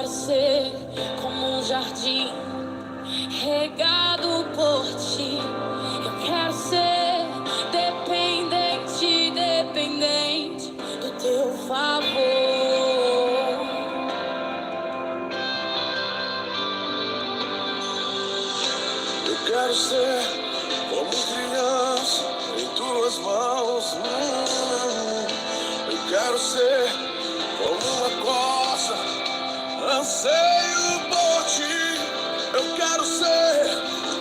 quero ser como um jardim regado por ti. Eu quero ser dependente, dependente do teu favor. Eu quero ser como criança em tuas mãos. Eu quero ser como uma costa, anseio por ti. Eu quero ser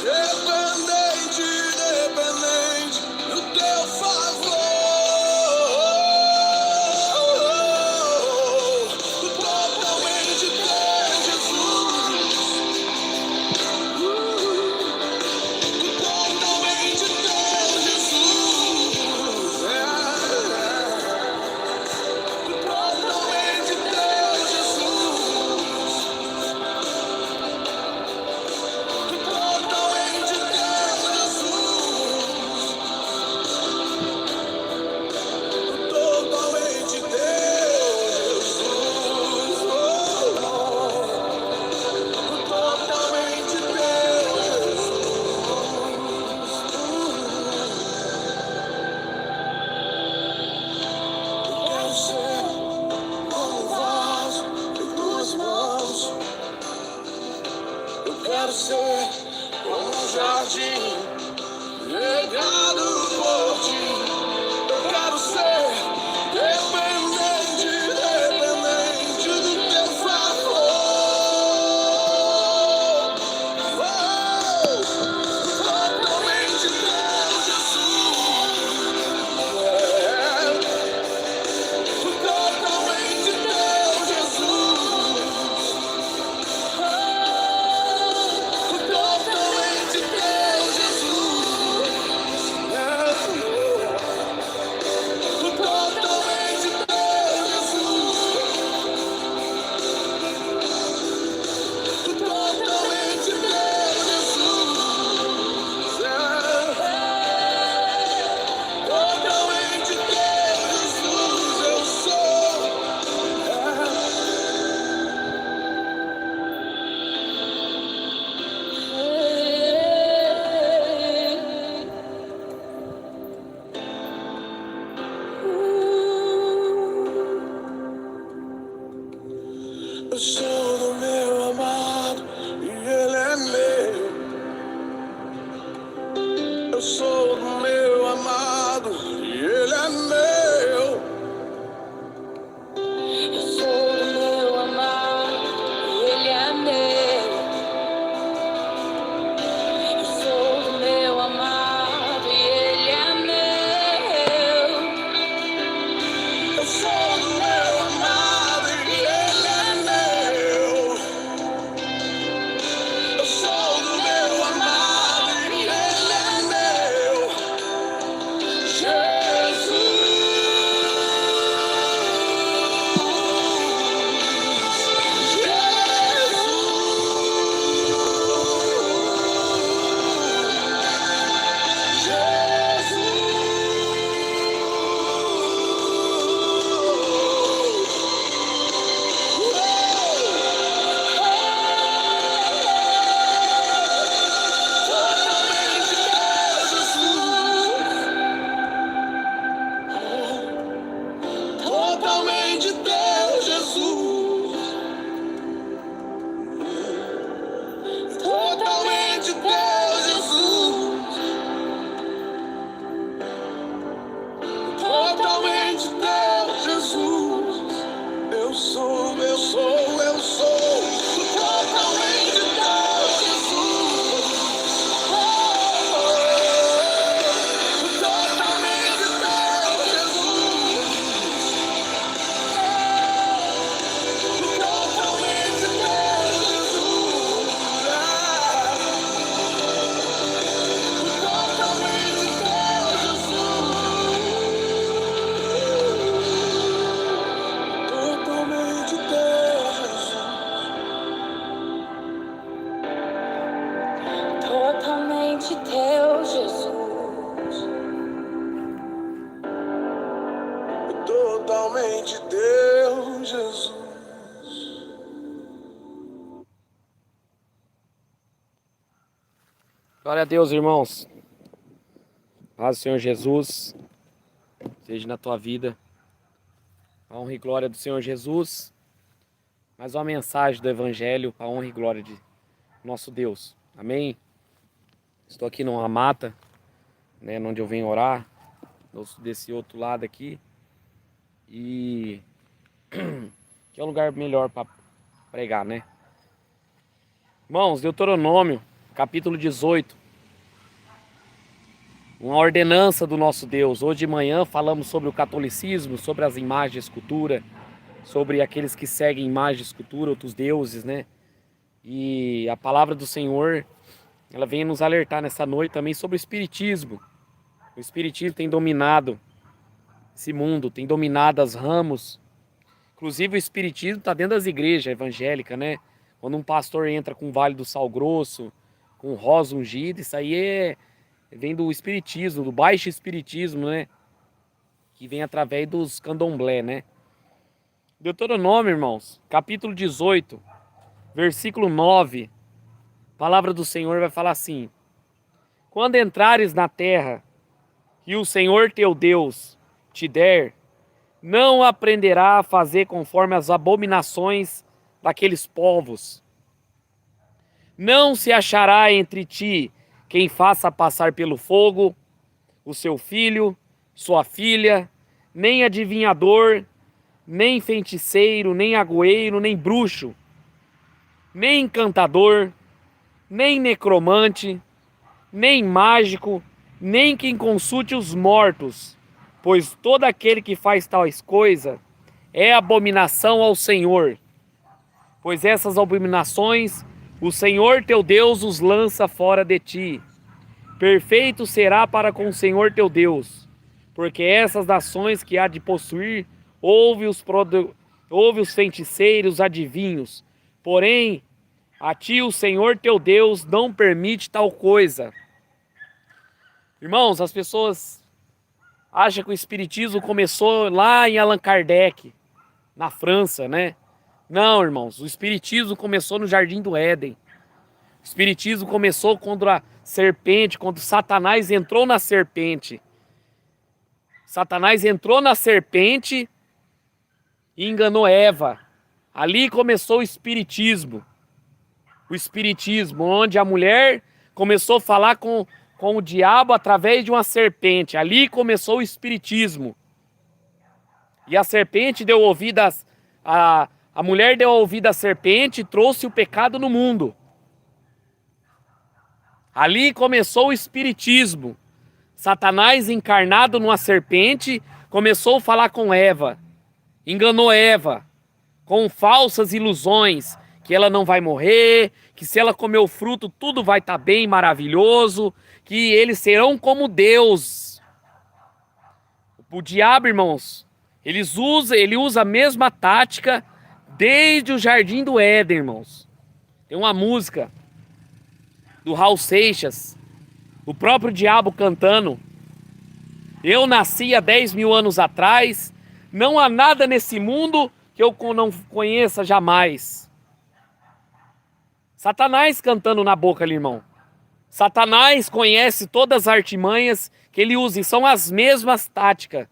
dependente, dependente do teu favor. Totalmente teu, Jesus. Totalmente teu, Jesus. Totalmente teu, Jesus. Totalmente teu, Jesus. Totalmente teu, Jesus. Totalmente teu, quero ser como um vaso em tuas mãos. Eu quero ser como um jardim regado por ti. Eu quero ser dependente, dependente do teu favor. Totalmente teu, Jesus. Totalmente teu, Jesus. Totalmente teu, Jesus. Glória a Deus, irmãos. Paz do Senhor Jesus seja na tua vida. A honra e glória do Senhor Jesus. Mais uma mensagem do Evangelho para a honra e glória de nosso Deus. Amém? Estou aqui numa mata, né, onde eu venho orar, desse outro lado aqui. E que é um lugar melhor para pregar, né? Irmãos, Deuteronômio, capítulo 18. Uma ordenança do nosso Deus. Hoje de manhã falamos sobre o catolicismo, sobre as imagens de escultura, sobre aqueles que seguem imagens de escultura, outros deuses, né? E a palavra do Senhor, ela vem nos alertar nessa noite também sobre o espiritismo. O espiritismo tem dominado esse mundo, tem dominado as ramos. Inclusive o espiritismo está dentro das igrejas evangélicas, né? Quando um pastor entra com o Vale do Sal Grosso, com rosa ungida, isso aí vem do espiritismo, do baixo espiritismo, né? Que vem através dos candomblé, né? Deuteronômio, irmãos, capítulo 18, versículo 9. A palavra do Senhor vai falar assim: quando entrares na terra que o Senhor teu Deus te der, não aprenderá a fazer conforme as abominações daqueles povos. Não se achará entre ti quem faça passar pelo fogo o seu filho, sua filha, nem adivinhador, nem feiticeiro, nem agoeiro, nem bruxo, nem encantador, nem necromante, nem mágico, nem quem consulte os mortos, pois todo aquele que faz tais coisas é abominação ao Senhor. Pois essas abominações o Senhor teu Deus os lança fora de ti. Perfeito será para com o Senhor teu Deus, porque essas nações que há de possuir, ouve os feiticeiros, adivinhos. Porém, a ti o Senhor teu Deus não permite tal coisa. Irmãos, as pessoas acham que o espiritismo começou lá em Allan Kardec, na França, né? Não, irmãos, o espiritismo começou no Jardim do Éden. O espiritismo começou quando a serpente, quando Satanás entrou na serpente. Satanás entrou na serpente e enganou Eva. Ali começou o espiritismo. O espiritismo, onde a mulher começou a falar com o diabo através de uma serpente. Ali começou o espiritismo. E a serpente deu ouvido a mulher deu ouvido à serpente e trouxe o pecado no mundo. Ali começou o espiritismo. Satanás, encarnado numa serpente, começou a falar com Eva. Enganou Eva com falsas ilusões, que ela não vai morrer, que se ela comer o fruto tudo vai estar bem, maravilhoso, que eles serão como Deus. O diabo, irmãos, ele usa a mesma tática desde o Jardim do Éden, irmãos. Tem uma música do Raul Seixas, o próprio diabo cantando: eu nasci há 10 mil anos atrás, não há nada nesse mundo que eu não conheça jamais. Satanás cantando na boca ali, irmão. Satanás conhece todas as artimanhas que ele usa, e são as mesmas táticas.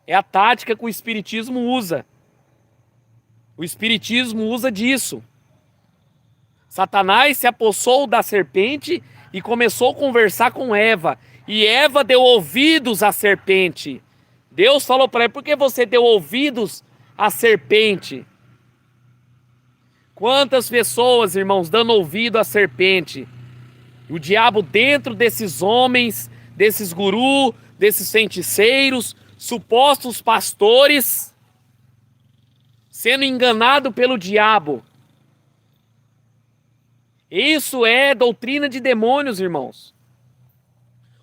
É a tática que o espiritismo usa. O espiritismo usa disso. Satanás se apossou da serpente e começou a conversar com Eva. E Eva deu ouvidos à serpente. Deus falou para ela: por que você deu ouvidos à serpente? Quantas pessoas, irmãos, dando ouvido à serpente? O diabo dentro desses homens, desses gurus, desses feiticeiros, supostos pastores, sendo enganado pelo diabo. Isso é doutrina de demônios, irmãos.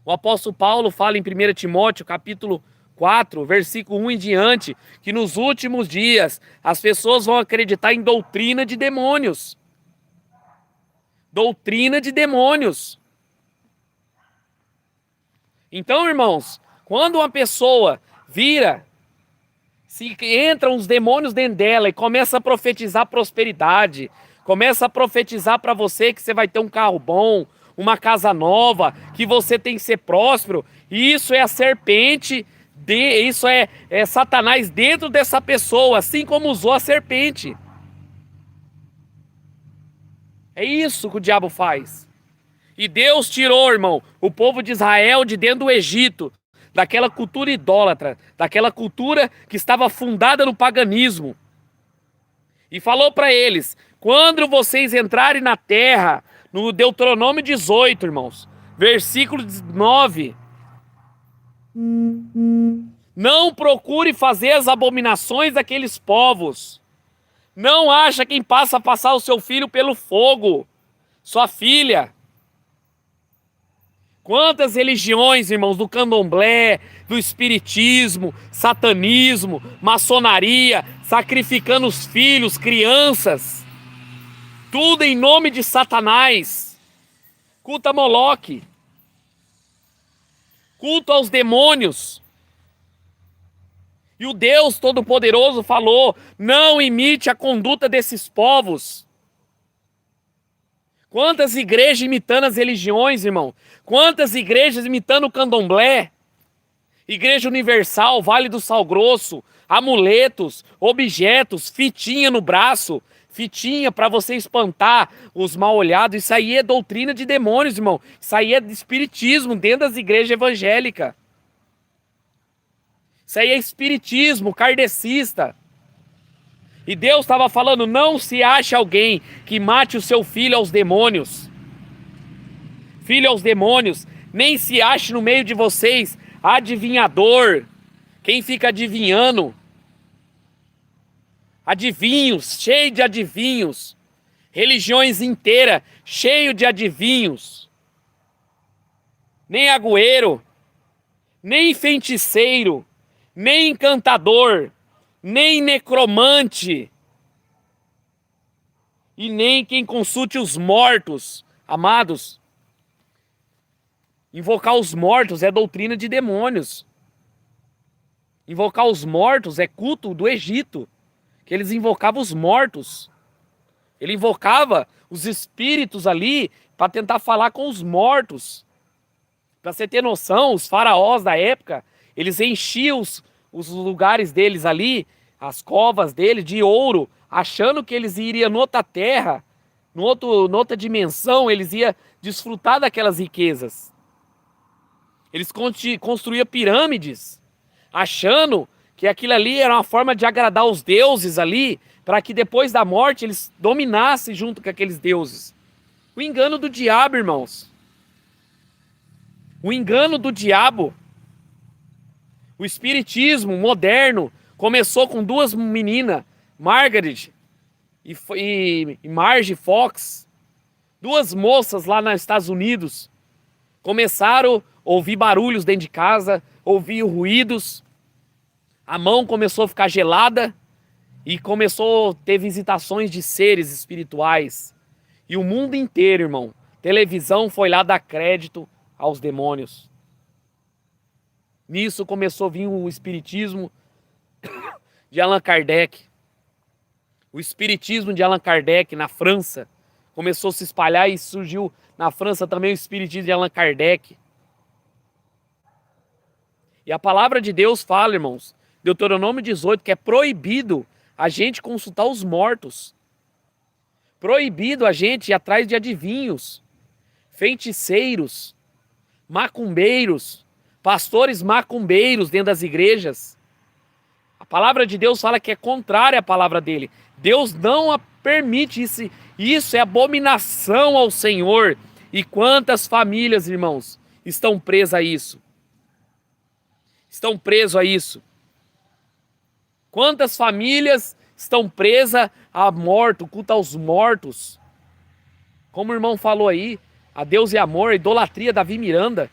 O apóstolo Paulo fala em 1 Timóteo, capítulo 4, versículo 1 em diante, que nos últimos dias as pessoas vão acreditar em doutrina de demônios. Doutrina de demônios. Então, irmãos, quando uma pessoa se entram os demônios dentro dela e começa a profetizar prosperidade, começa a profetizar para você que você vai ter um carro bom, uma casa nova, que você tem que ser próspero. Isso é a serpente, isso é Satanás dentro dessa pessoa, assim como usou a serpente. É isso que o diabo faz. E Deus tirou, irmão, o povo de Israel de dentro do Egito, daquela cultura idólatra, daquela cultura que estava fundada no paganismo. E falou para eles: quando vocês entrarem na terra, no Deuteronômio 18, irmãos, versículo 9, não procure fazer as abominações daqueles povos. Não acha quem passa a passar o seu filho pelo fogo, sua filha. Quantas religiões, irmãos, do candomblé, do espiritismo, satanismo, maçonaria, sacrificando os filhos, crianças, tudo em nome de Satanás. Culto a Moloque, culto aos demônios. E o Deus Todo-Poderoso falou: não imite a conduta desses povos. Quantas igrejas imitando as religiões, irmão? Quantas igrejas imitando o candomblé? Igreja Universal, Vale do Sal Grosso, amuletos, objetos, fitinha no braço, fitinha para você espantar os mal-olhados. Isso aí é doutrina de demônios, irmão. Isso aí é de espiritismo dentro das igrejas evangélicas. Isso aí é espiritismo kardecista. E Deus estava falando: não se ache alguém que mate o seu filho aos demônios. Filho aos demônios. Nem se ache no meio de vocês adivinhador. Quem fica adivinhando. Adivinhos, cheio de adivinhos. Religiões inteiras, cheio de adivinhos. Nem agüero, nem feiticeiro, nem encantador, nem necromante, e nem quem consulte os mortos. Amados, invocar os mortos é doutrina de demônios. Invocar os mortos é culto do Egito, que eles invocavam os mortos. Ele invocava os espíritos ali para tentar falar com os mortos. Para você ter noção, os faraós da época, eles enchiam os lugares deles ali, as covas deles, de ouro, achando que eles iriam noutra terra, noutra dimensão, eles iam desfrutar daquelas riquezas. Eles construíam pirâmides, achando que aquilo ali era uma forma de agradar os deuses ali, para que depois da morte eles dominassem junto com aqueles deuses. O engano do diabo, irmãos. O engano do diabo. O espiritismo moderno começou com duas meninas, Margaret e Margie Fox, duas moças lá nos Estados Unidos. Começaram a ouvir barulhos dentro de casa, ouvir ruídos, a mão começou a ficar gelada e começou a ter visitações de seres espirituais. E o mundo inteiro, irmão, televisão foi lá dar crédito aos demônios. Nisso começou a vir o espiritismo de Allan Kardec. O espiritismo de Allan Kardec na França começou a se espalhar e surgiu na França também o espiritismo de Allan Kardec. E a palavra de Deus fala, irmãos, Deuteronômio 18, que é proibido a gente consultar os mortos. Proibido a gente ir atrás de adivinhos, feiticeiros, macumbeiros, pastores macumbeiros dentro das igrejas. A palavra de Deus fala que é contrária à palavra dele. Deus não permite isso. Isso é abominação ao Senhor. E quantas famílias, irmãos, estão presas a isso? Estão presos a isso. Quantas famílias estão presas à morte, o culto aos mortos? Como o irmão falou aí, a Deus e amor, a idolatria, Davi Miranda.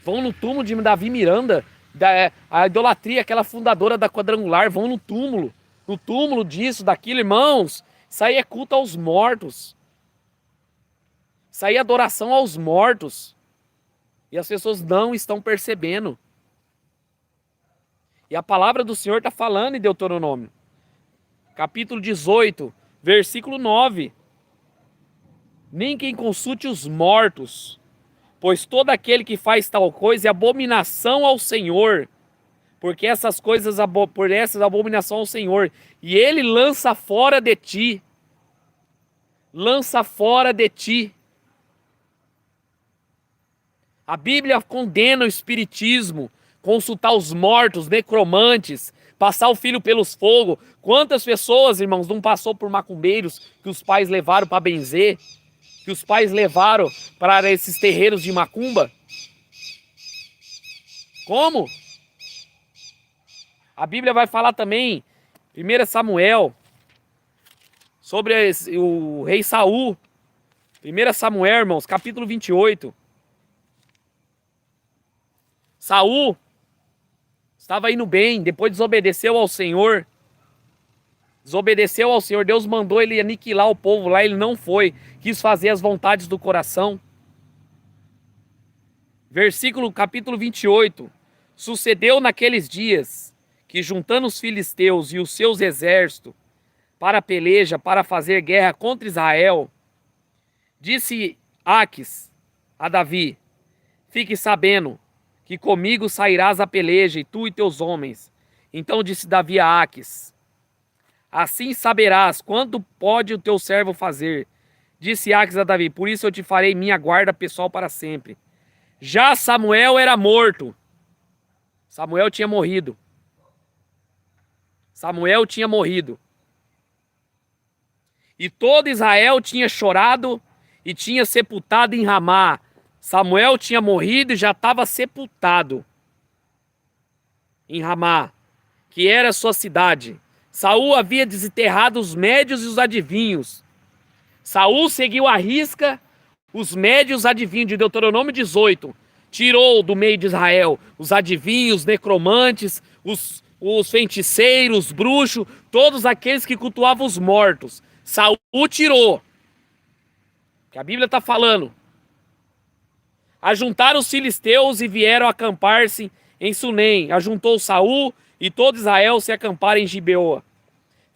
Vão no túmulo de Davi Miranda, a idolatria, aquela fundadora da Quadrangular, vão no túmulo disso, daquilo, irmãos. Isso aí é culto aos mortos. Isso aí é adoração aos mortos. E as pessoas não estão percebendo. E a palavra do Senhor está falando em Deuteronômio. Capítulo 18, versículo 9. nem quem consulte os mortos, pois todo aquele que faz tal coisa é abominação ao Senhor, porque essas coisas, por essas abominação ao Senhor, e ele lança fora de ti. Lança fora de ti. A Bíblia condena o espiritismo, consultar os mortos, necromantes, passar o filho pelos fogos. Quantas pessoas, irmãos, não passou por macumbeiros que os pais levaram para benzer, que os pais levaram para esses terreiros de macumba? Como? A Bíblia vai falar também, 1 Samuel, sobre o rei Saul. 1 Samuel, irmãos, capítulo 28. Saul estava indo bem, depois desobedeceu ao Senhor. Desobedeceu ao Senhor, Deus mandou ele aniquilar o povo lá, ele não foi. Quis fazer as vontades do coração. Capítulo 28. Sucedeu naqueles dias que, juntando os filisteus e os seus exércitos para a peleja, para fazer guerra contra Israel, disse Aques a Davi: fique sabendo que comigo sairás a peleja, e tu e teus homens. Então disse Davi a Aques: assim saberás quanto pode o teu servo fazer. Disse Aques a Davi: por isso eu te farei minha guarda pessoal para sempre. Já Samuel era morto. Samuel tinha morrido. Samuel tinha morrido. E todo Israel tinha chorado e tinha sepultado em Ramá. Samuel tinha morrido e já estava sepultado em Ramá, que era sua cidade. Saul havia desenterrado os médios e os adivinhos. Saul seguiu à risca os médios e os adivinhos de Deuteronômio 18. Tirou do meio de Israel os adivinhos, os necromantes, os feiticeiros, os bruxos, todos aqueles que cultuavam os mortos. Saul tirou. Que a Bíblia está falando. Ajuntaram os filisteus e vieram acampar-se em Sunem. Ajuntou Saul e todo Israel se acamparam em Gibeoa.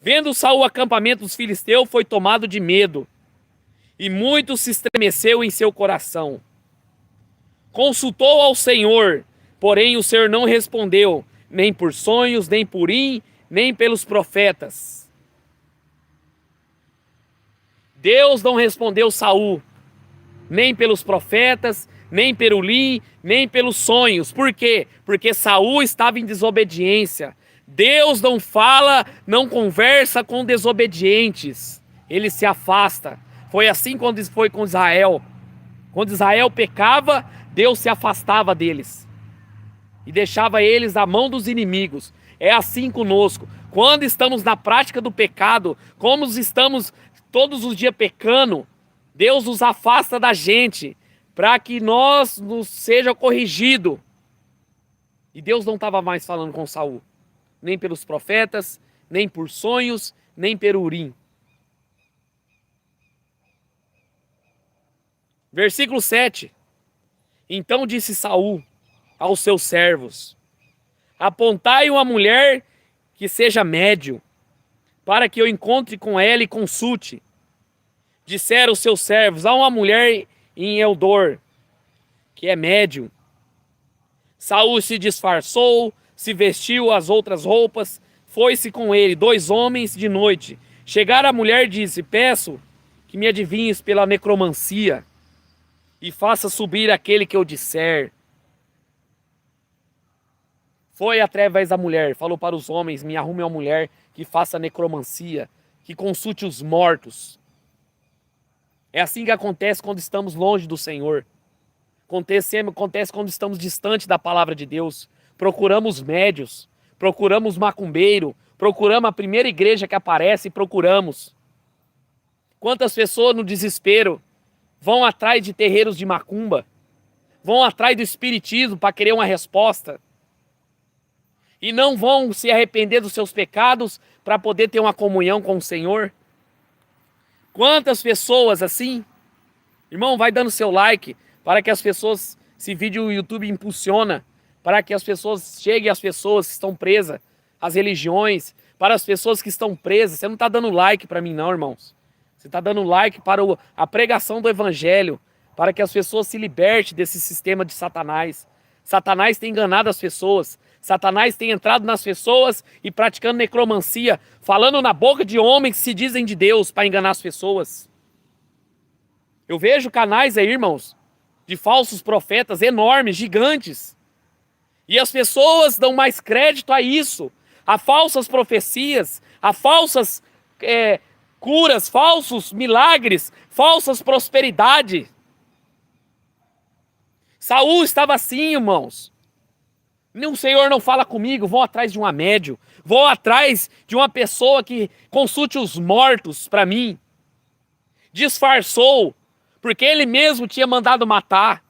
Vendo Saul o acampamento dos filisteus, foi tomado de medo, e muito se estremeceu em seu coração. Consultou ao Senhor, porém o Senhor não respondeu, nem por sonhos, nem por nem pelos profetas. Deus não respondeu Saul, nem pelos profetas, nem pelo nem pelos sonhos. Por quê? Porque Saul estava em desobediência. Deus não fala, não conversa com desobedientes. Ele se afasta. Foi assim quando foi com Israel. Quando Israel pecava, Deus se afastava deles e deixava eles à mão dos inimigos. É assim conosco. Quando estamos na prática do pecado, como estamos todos os dias pecando, Deus nos afasta da gente para que nós nos seja corrigido. E Deus não estava mais falando com Saul, nem pelos profetas, nem por sonhos, nem pelo Urim. Versículo 7. Então disse Saul aos seus servos: apontai uma mulher que seja médium, para que eu encontre com ela e consulte. Disseram os seus servos: há uma mulher em Eldor, que é médium. Saul se disfarçou, se vestiu as outras roupas, foi-se com ele 2 homens de noite. Chegaram a mulher e disse: peço que me adivinhes pela necromancia, e faça subir aquele que eu disser. Foi através da mulher, falou para os homens: me arrume uma mulher que faça necromancia, que consulte os mortos. É assim que acontece quando estamos longe do Senhor. Acontece quando estamos distante da palavra de Deus. Procuramos médios, procuramos macumbeiro, procuramos a primeira igreja que aparece e procuramos. Quantas pessoas no desespero vão atrás de terreiros de macumba, vão atrás do espiritismo para querer uma resposta, e não vão se arrepender dos seus pecados para poder ter uma comunhão com o Senhor? Quantas pessoas assim? Irmão, vai dando seu like para que as pessoas, esse vídeo o YouTube impulsiona, para que as pessoas cheguem às pessoas que estão presas às religiões, para as pessoas que estão presas. Você não está dando like para mim não, irmãos. Você está dando like para a pregação do evangelho, para que as pessoas se libertem desse sistema de Satanás. Satanás tem enganado as pessoas. Satanás tem entrado nas pessoas e praticando necromancia, falando na boca de homens que se dizem de Deus para enganar as pessoas. Eu vejo canais aí, irmãos, de falsos profetas enormes, gigantes. E as pessoas dão mais crédito a isso, a falsas profecias, a falsas curas, falsos milagres, falsas prosperidade. Saul estava assim, irmãos. O Senhor não fala comigo, vou atrás de uma médium, vou atrás de uma pessoa que consulte os mortos para mim. Disfarçou, porque ele mesmo tinha mandado matar.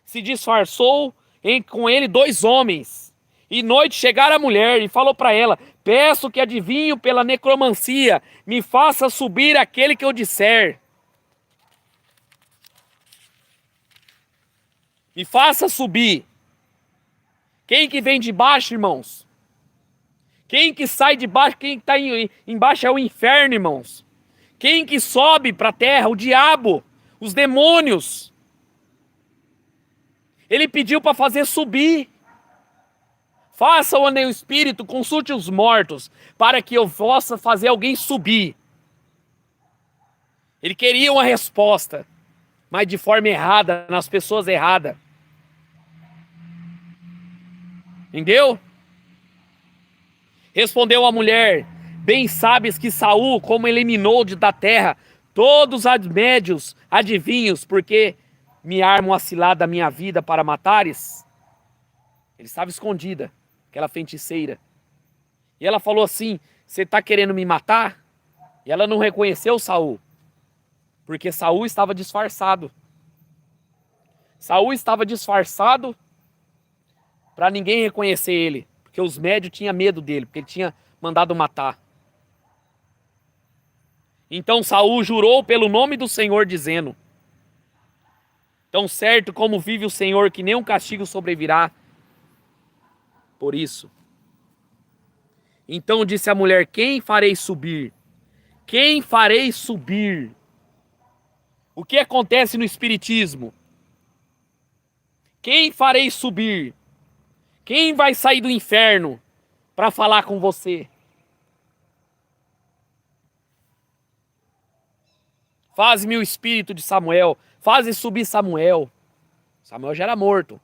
Se disfarçou com ele 2 homens. E noite chegara a mulher e falou para ela: peço que adivinho pela necromancia, me faça subir aquele que eu disser. Me faça subir. Quem que vem de baixo, irmãos? Quem que sai de baixo, quem que está embaixo é o inferno, irmãos. Quem que sobe para a terra? O diabo, os demônios. Ele pediu para fazer subir. Faça o anel espírito, consulte os mortos, para que eu possa fazer alguém subir. Ele queria uma resposta, mas de forma errada, nas pessoas erradas. Entendeu? Respondeu a mulher: bem sabes que Saul, como eliminou da terra todos os médios, adivinhos, porque me armam a cilada da minha vida para matares. Ele estava escondida, aquela feiticeira. E ela falou assim: você está querendo me matar? E ela não reconheceu Saul, porque Saul estava disfarçado. Saul estava disfarçado para ninguém reconhecer ele, porque os médios tinham medo dele, porque ele tinha mandado matar. Então Saul jurou pelo nome do Senhor, dizendo: tão certo como vive o Senhor, que nenhum castigo sobrevirá por isso. Então disse a mulher: quem farei subir? Quem farei subir? O que acontece no espiritismo? Quem farei subir? Quem vai sair do inferno para falar com você? Faze-me o espírito de Samuel. Faze subir Samuel. Samuel já era morto.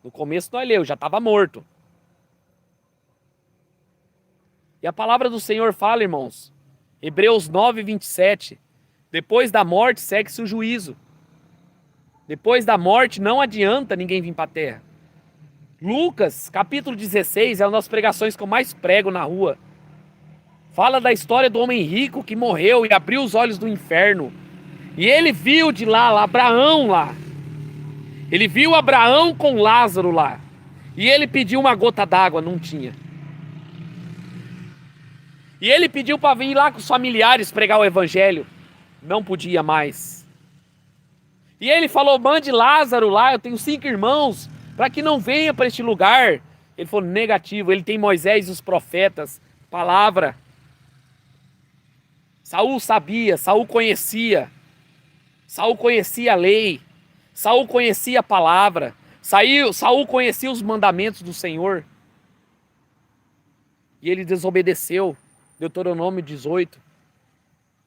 No começo nós leu, já estava morto. E a palavra do Senhor fala, irmãos, Hebreus 9, 27. Depois da morte segue-se o juízo. Depois da morte não adianta ninguém vir para a terra. Lucas, capítulo 16, é uma das pregações que eu mais prego na rua. Fala da história do homem rico que morreu e abriu os olhos do inferno. E ele viu de lá, Abraão lá. Ele viu Abraão com Lázaro lá. E ele pediu uma gota d'água, não tinha. E ele pediu para vir lá com os familiares pregar o evangelho. Não podia mais. E ele falou: mande Lázaro lá, eu tenho 5 irmãos, para que não venha para este lugar. Ele falou: negativo, ele tem Moisés e os profetas, palavra. Saul sabia, Saul conhecia a lei, Saul conhecia a palavra, Saul conhecia os mandamentos do Senhor. E ele desobedeceu. Deuteronômio 18.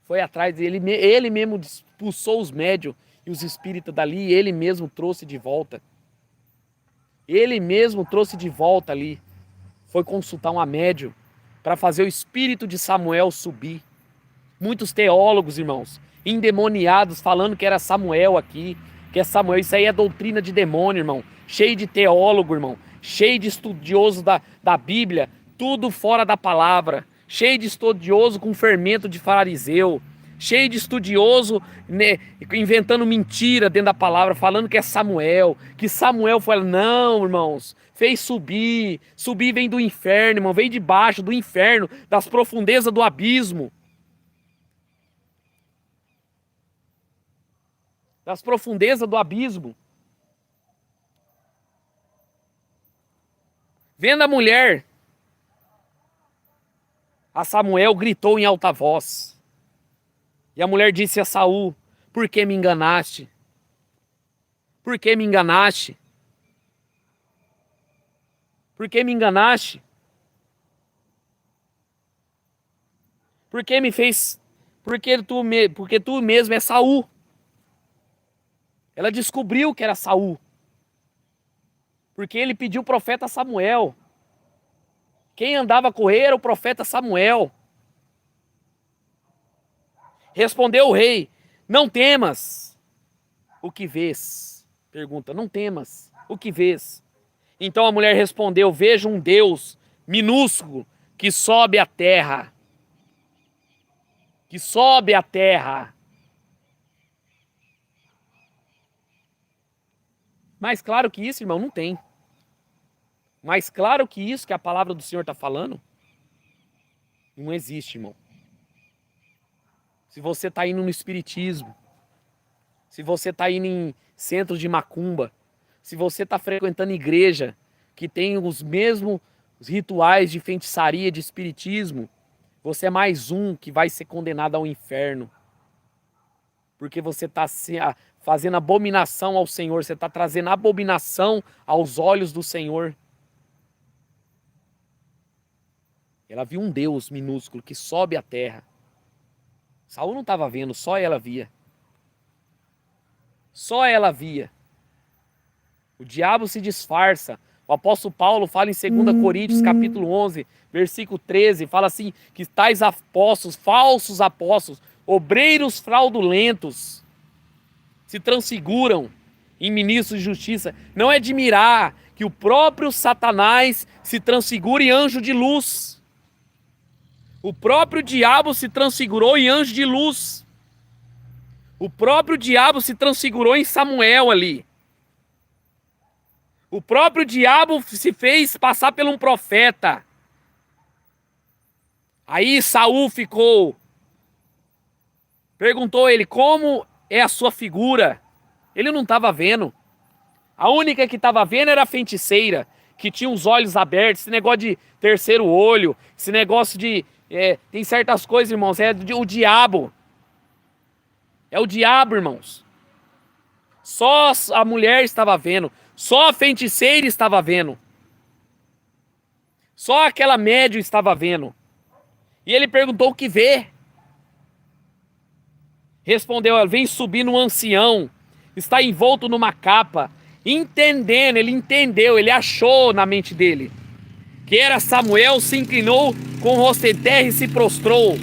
Foi atrás dele, ele mesmo expulsou os médios e os espíritas dali, e ele mesmo trouxe de volta. Ele mesmo trouxe de volta ali. Foi consultar uma médium para fazer o espírito de Samuel subir. Muitos teólogos, irmãos, endemoniados, falando que era Samuel aqui, que é Samuel. Isso aí é doutrina de demônio, irmão. Cheio de teólogo, irmão. Cheio de estudioso da Bíblia. Tudo fora da palavra. Cheio de estudioso com fermento de fariseu. Cheio de estudioso, né, inventando mentira dentro da palavra, falando que é Samuel. Que Samuel foi... Não, irmãos. Fez subir. Subir vem do inferno, irmão. Vem de baixo, do inferno, das profundezas do abismo. Das profundezas do abismo. Vendo a mulher, a Samuel gritou em alta voz. E a mulher disse a Saul: por que me enganaste? Por que me enganaste? Por que me enganaste? Por que me fez? Porque tu mesmo é Saul. Ela descobriu que era Saul. Porque ele pediu o profeta Samuel. Quem andava a correr era o profeta Samuel. Respondeu o rei: não temas o que vês. Pergunta: não temas o que vês. Então a mulher respondeu: vejo um Deus minúsculo que sobe à terra. Que sobe à terra. Mais claro que isso, irmão, não tem. Mais claro que isso que a palavra do Senhor está falando, não existe, irmão. Se você está indo no espiritismo, se você está indo em centros de macumba, se você está frequentando igreja que tem os mesmos rituais de feitiçaria, de espiritismo, você é mais um que vai ser condenado ao inferno. Porque você está fazendo abominação ao Senhor, você está trazendo abominação aos olhos do Senhor. Ela viu um Deus minúsculo que sobe à terra. Saul não estava vendo, só ela via. Só ela via. O diabo se disfarça. O apóstolo Paulo fala em 2 Coríntios, capítulo 11, versículo 13, fala assim, que tais apóstolos, falsos apóstolos, obreiros fraudulentos, se transfiguram em ministros de justiça. Não é admirar que o próprio Satanás se transfigure em anjo de luz. O próprio diabo se transfigurou em anjo de luz. O próprio diabo se transfigurou em Samuel ali. O próprio diabo se fez passar por um profeta. Aí Saul perguntou ele: como é a sua figura? Ele não estava vendo. A única que estava vendo era a feiticeira, que tinha os olhos abertos, esse negócio de terceiro olho, esse negócio de... tem certas coisas, irmãos, o diabo. É o diabo, irmãos. Só a mulher estava vendo. Só a feiticeira estava vendo. Só aquela médium estava vendo. E ele perguntou o que vê. Respondeu ela: vem subir no ancião, está envolto numa capa. Entendendo, ele entendeu, ele achou na mente dele que era Samuel, se inclinou com o rosto em terra e se prostrou.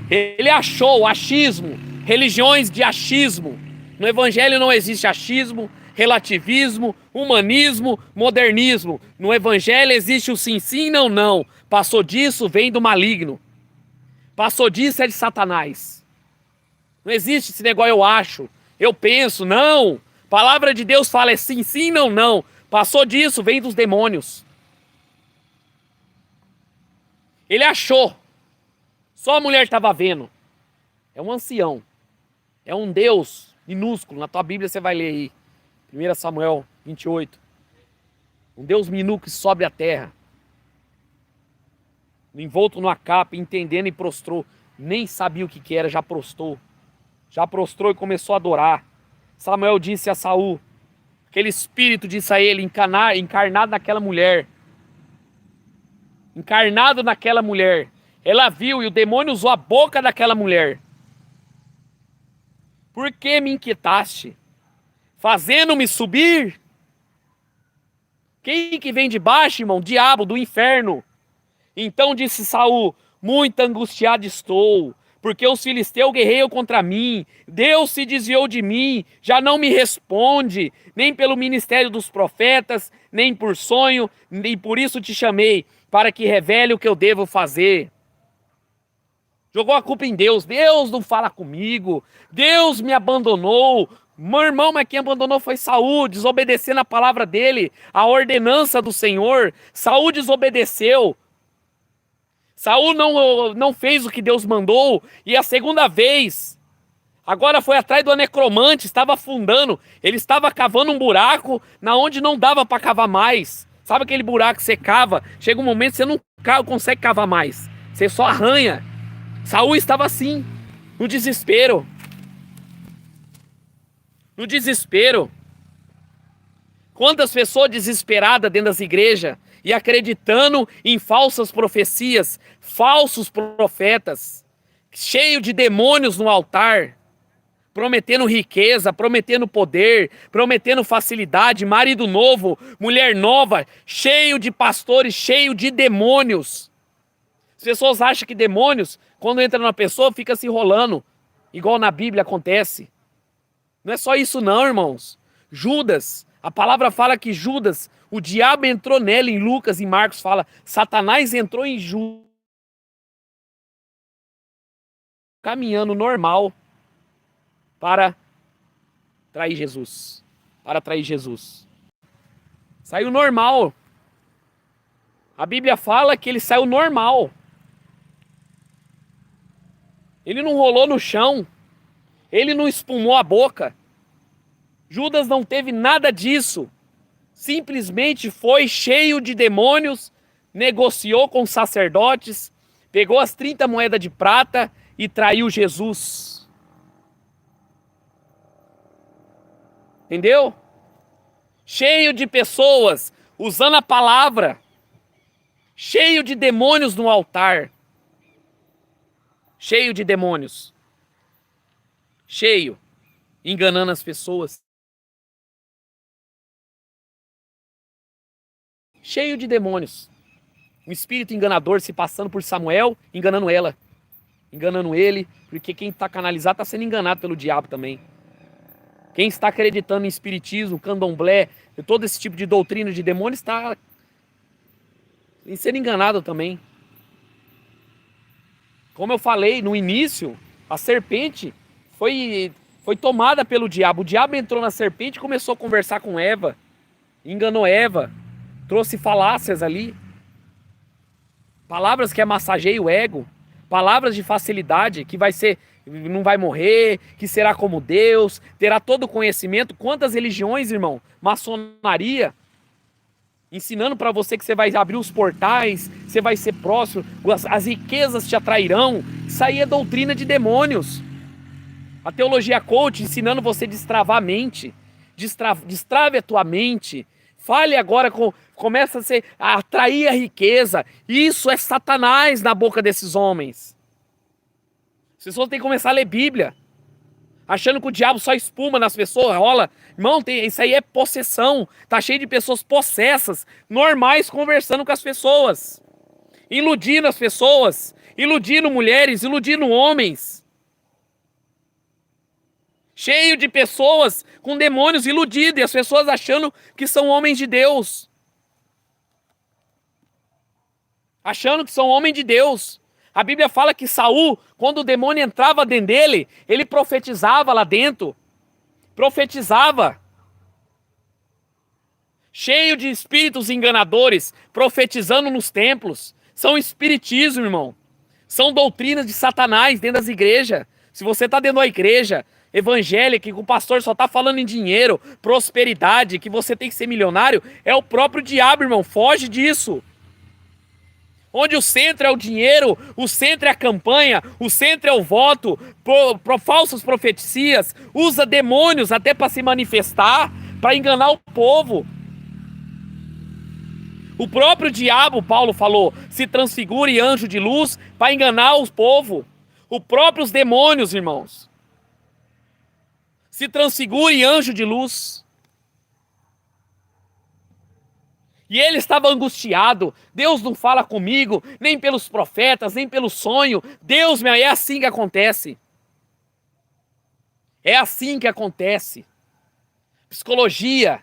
Ele achou achismo, religiões de achismo. No evangelho não existe achismo, relativismo, humanismo, modernismo. No evangelho existe o sim, sim, não, não. Passou disso, vem do maligno. Passou disso, é de Satanás. Não existe esse negócio eu acho, eu penso, não. Palavra de Deus fala é sim, sim, não, não. Passou disso, vem dos demônios. Ele achou. Só a mulher estava vendo. É um ancião. É um Deus minúsculo. Na tua Bíblia você vai ler aí. 1 Samuel 28. Um Deus minúsculo que sobe a terra. Envolto numa capa, entendendo, e prostrou. Nem sabia o que era, já prostrou. Já prostrou e começou a adorar. Samuel disse a Saul, aquele espírito disse a ele, encarnado naquela mulher. Encarnado naquela mulher. Ela viu e o demônio usou a boca daquela mulher. Por que me inquietaste? Fazendo-me subir? Quem que vem de baixo, irmão? Diabo do inferno. Então disse Saul: muito angustiado estou, porque os filisteus guerreiam contra mim. Deus se desviou de mim, já não me responde, nem pelo ministério dos profetas, nem por sonho, e por isso te chamei, para que revele o que eu devo fazer. Jogou a culpa em Deus. Deus não fala comigo, Deus me abandonou. Meu irmão, mas quem abandonou foi Saul, desobedecendo a palavra dele, a ordenança do Senhor. Saul desobedeceu. Saul não fez o que Deus mandou, e a segunda vez, agora foi atrás do necromante, estava afundando, ele estava cavando um buraco na onde não dava para cavar mais. Sabe aquele buraco que você cava, chega um momento que você não consegue cavar mais, você só arranha. Saul estava assim, no desespero. No desespero. Quantas pessoas desesperadas dentro das igrejas e acreditando em falsas profecias, falsos profetas, cheio de demônios no altar, prometendo riqueza, prometendo poder, prometendo facilidade, marido novo, mulher nova, cheio de pastores, cheio de demônios. As pessoas acham que demônios, quando entra numa pessoa, fica se enrolando, igual na Bíblia acontece. Não é só isso não, irmãos. Judas, a palavra fala que Judas, o diabo entrou nele, em Lucas e Marcos fala, Satanás entrou em Judas, caminhando normal, para trair Jesus. Para trair Jesus. Saiu normal. A Bíblia fala que ele saiu normal. Ele não rolou no chão. Ele não espumou a boca. Judas não teve nada disso. Simplesmente foi cheio de demônios, negociou com os sacerdotes, pegou as 30 moedas de prata e traiu Jesus. Entendeu? Cheio de pessoas usando a palavra, cheio de demônios no altar, cheio de demônios, cheio, enganando as pessoas, cheio de demônios, um espírito enganador se passando por Samuel, enganando ela, enganando ele, porque quem está canalizado está sendo enganado pelo diabo também. Quem está acreditando em espiritismo, candomblé, todo esse tipo de doutrina de demônio está sendo enganado também. Como eu falei no início, a serpente foi tomada pelo diabo. O diabo entrou na serpente e começou a conversar com Eva. Enganou Eva. Trouxe falácias ali. Palavras que amassageiam o ego. Palavras de facilidade, que não vai morrer, que será como Deus, terá todo o conhecimento. Quantas religiões, irmão? Maçonaria, ensinando para você que você vai abrir os portais, você vai ser próspero, as riquezas te atrairão. Isso aí é doutrina de demônios. A teologia coach ensinando você a destravar a mente, destrave a tua mente. Fale agora, começa a atrair a riqueza. Isso é Satanás na boca desses homens. As pessoas têm que começar a ler Bíblia, achando que o diabo só espuma nas pessoas, rola. Irmão, isso aí é possessão. Tá cheio de pessoas possessas, normais, conversando com as pessoas, iludindo as pessoas, iludindo mulheres, iludindo homens. Cheio de pessoas com demônios iludidos e as pessoas achando que são homens de Deus. Achando que são homens de Deus. A Bíblia fala que Saul, quando o demônio entrava dentro dele, ele profetizava lá dentro. Profetizava. Cheio de espíritos enganadores, profetizando nos templos. São espiritismo, irmão. São doutrinas de Satanás dentro das igrejas. Se você está dentro da igreja evangélica, que o pastor só está falando em dinheiro, prosperidade, que você tem que ser milionário, é o próprio diabo, irmão. Foge disso. Onde o centro é o dinheiro, o centro é a campanha, o centro é o voto, falsas profecias, usa demônios até para se manifestar, para enganar o povo. O próprio diabo, Paulo falou, se transfigura em anjo de luz para enganar o povo. Os próprios demônios, irmãos, se transfigura em anjo de luz. E ele estava angustiado. Deus não fala comigo, nem pelos profetas, nem pelo sonho. Deus, meu, é assim que acontece. É assim que acontece. Psicologia.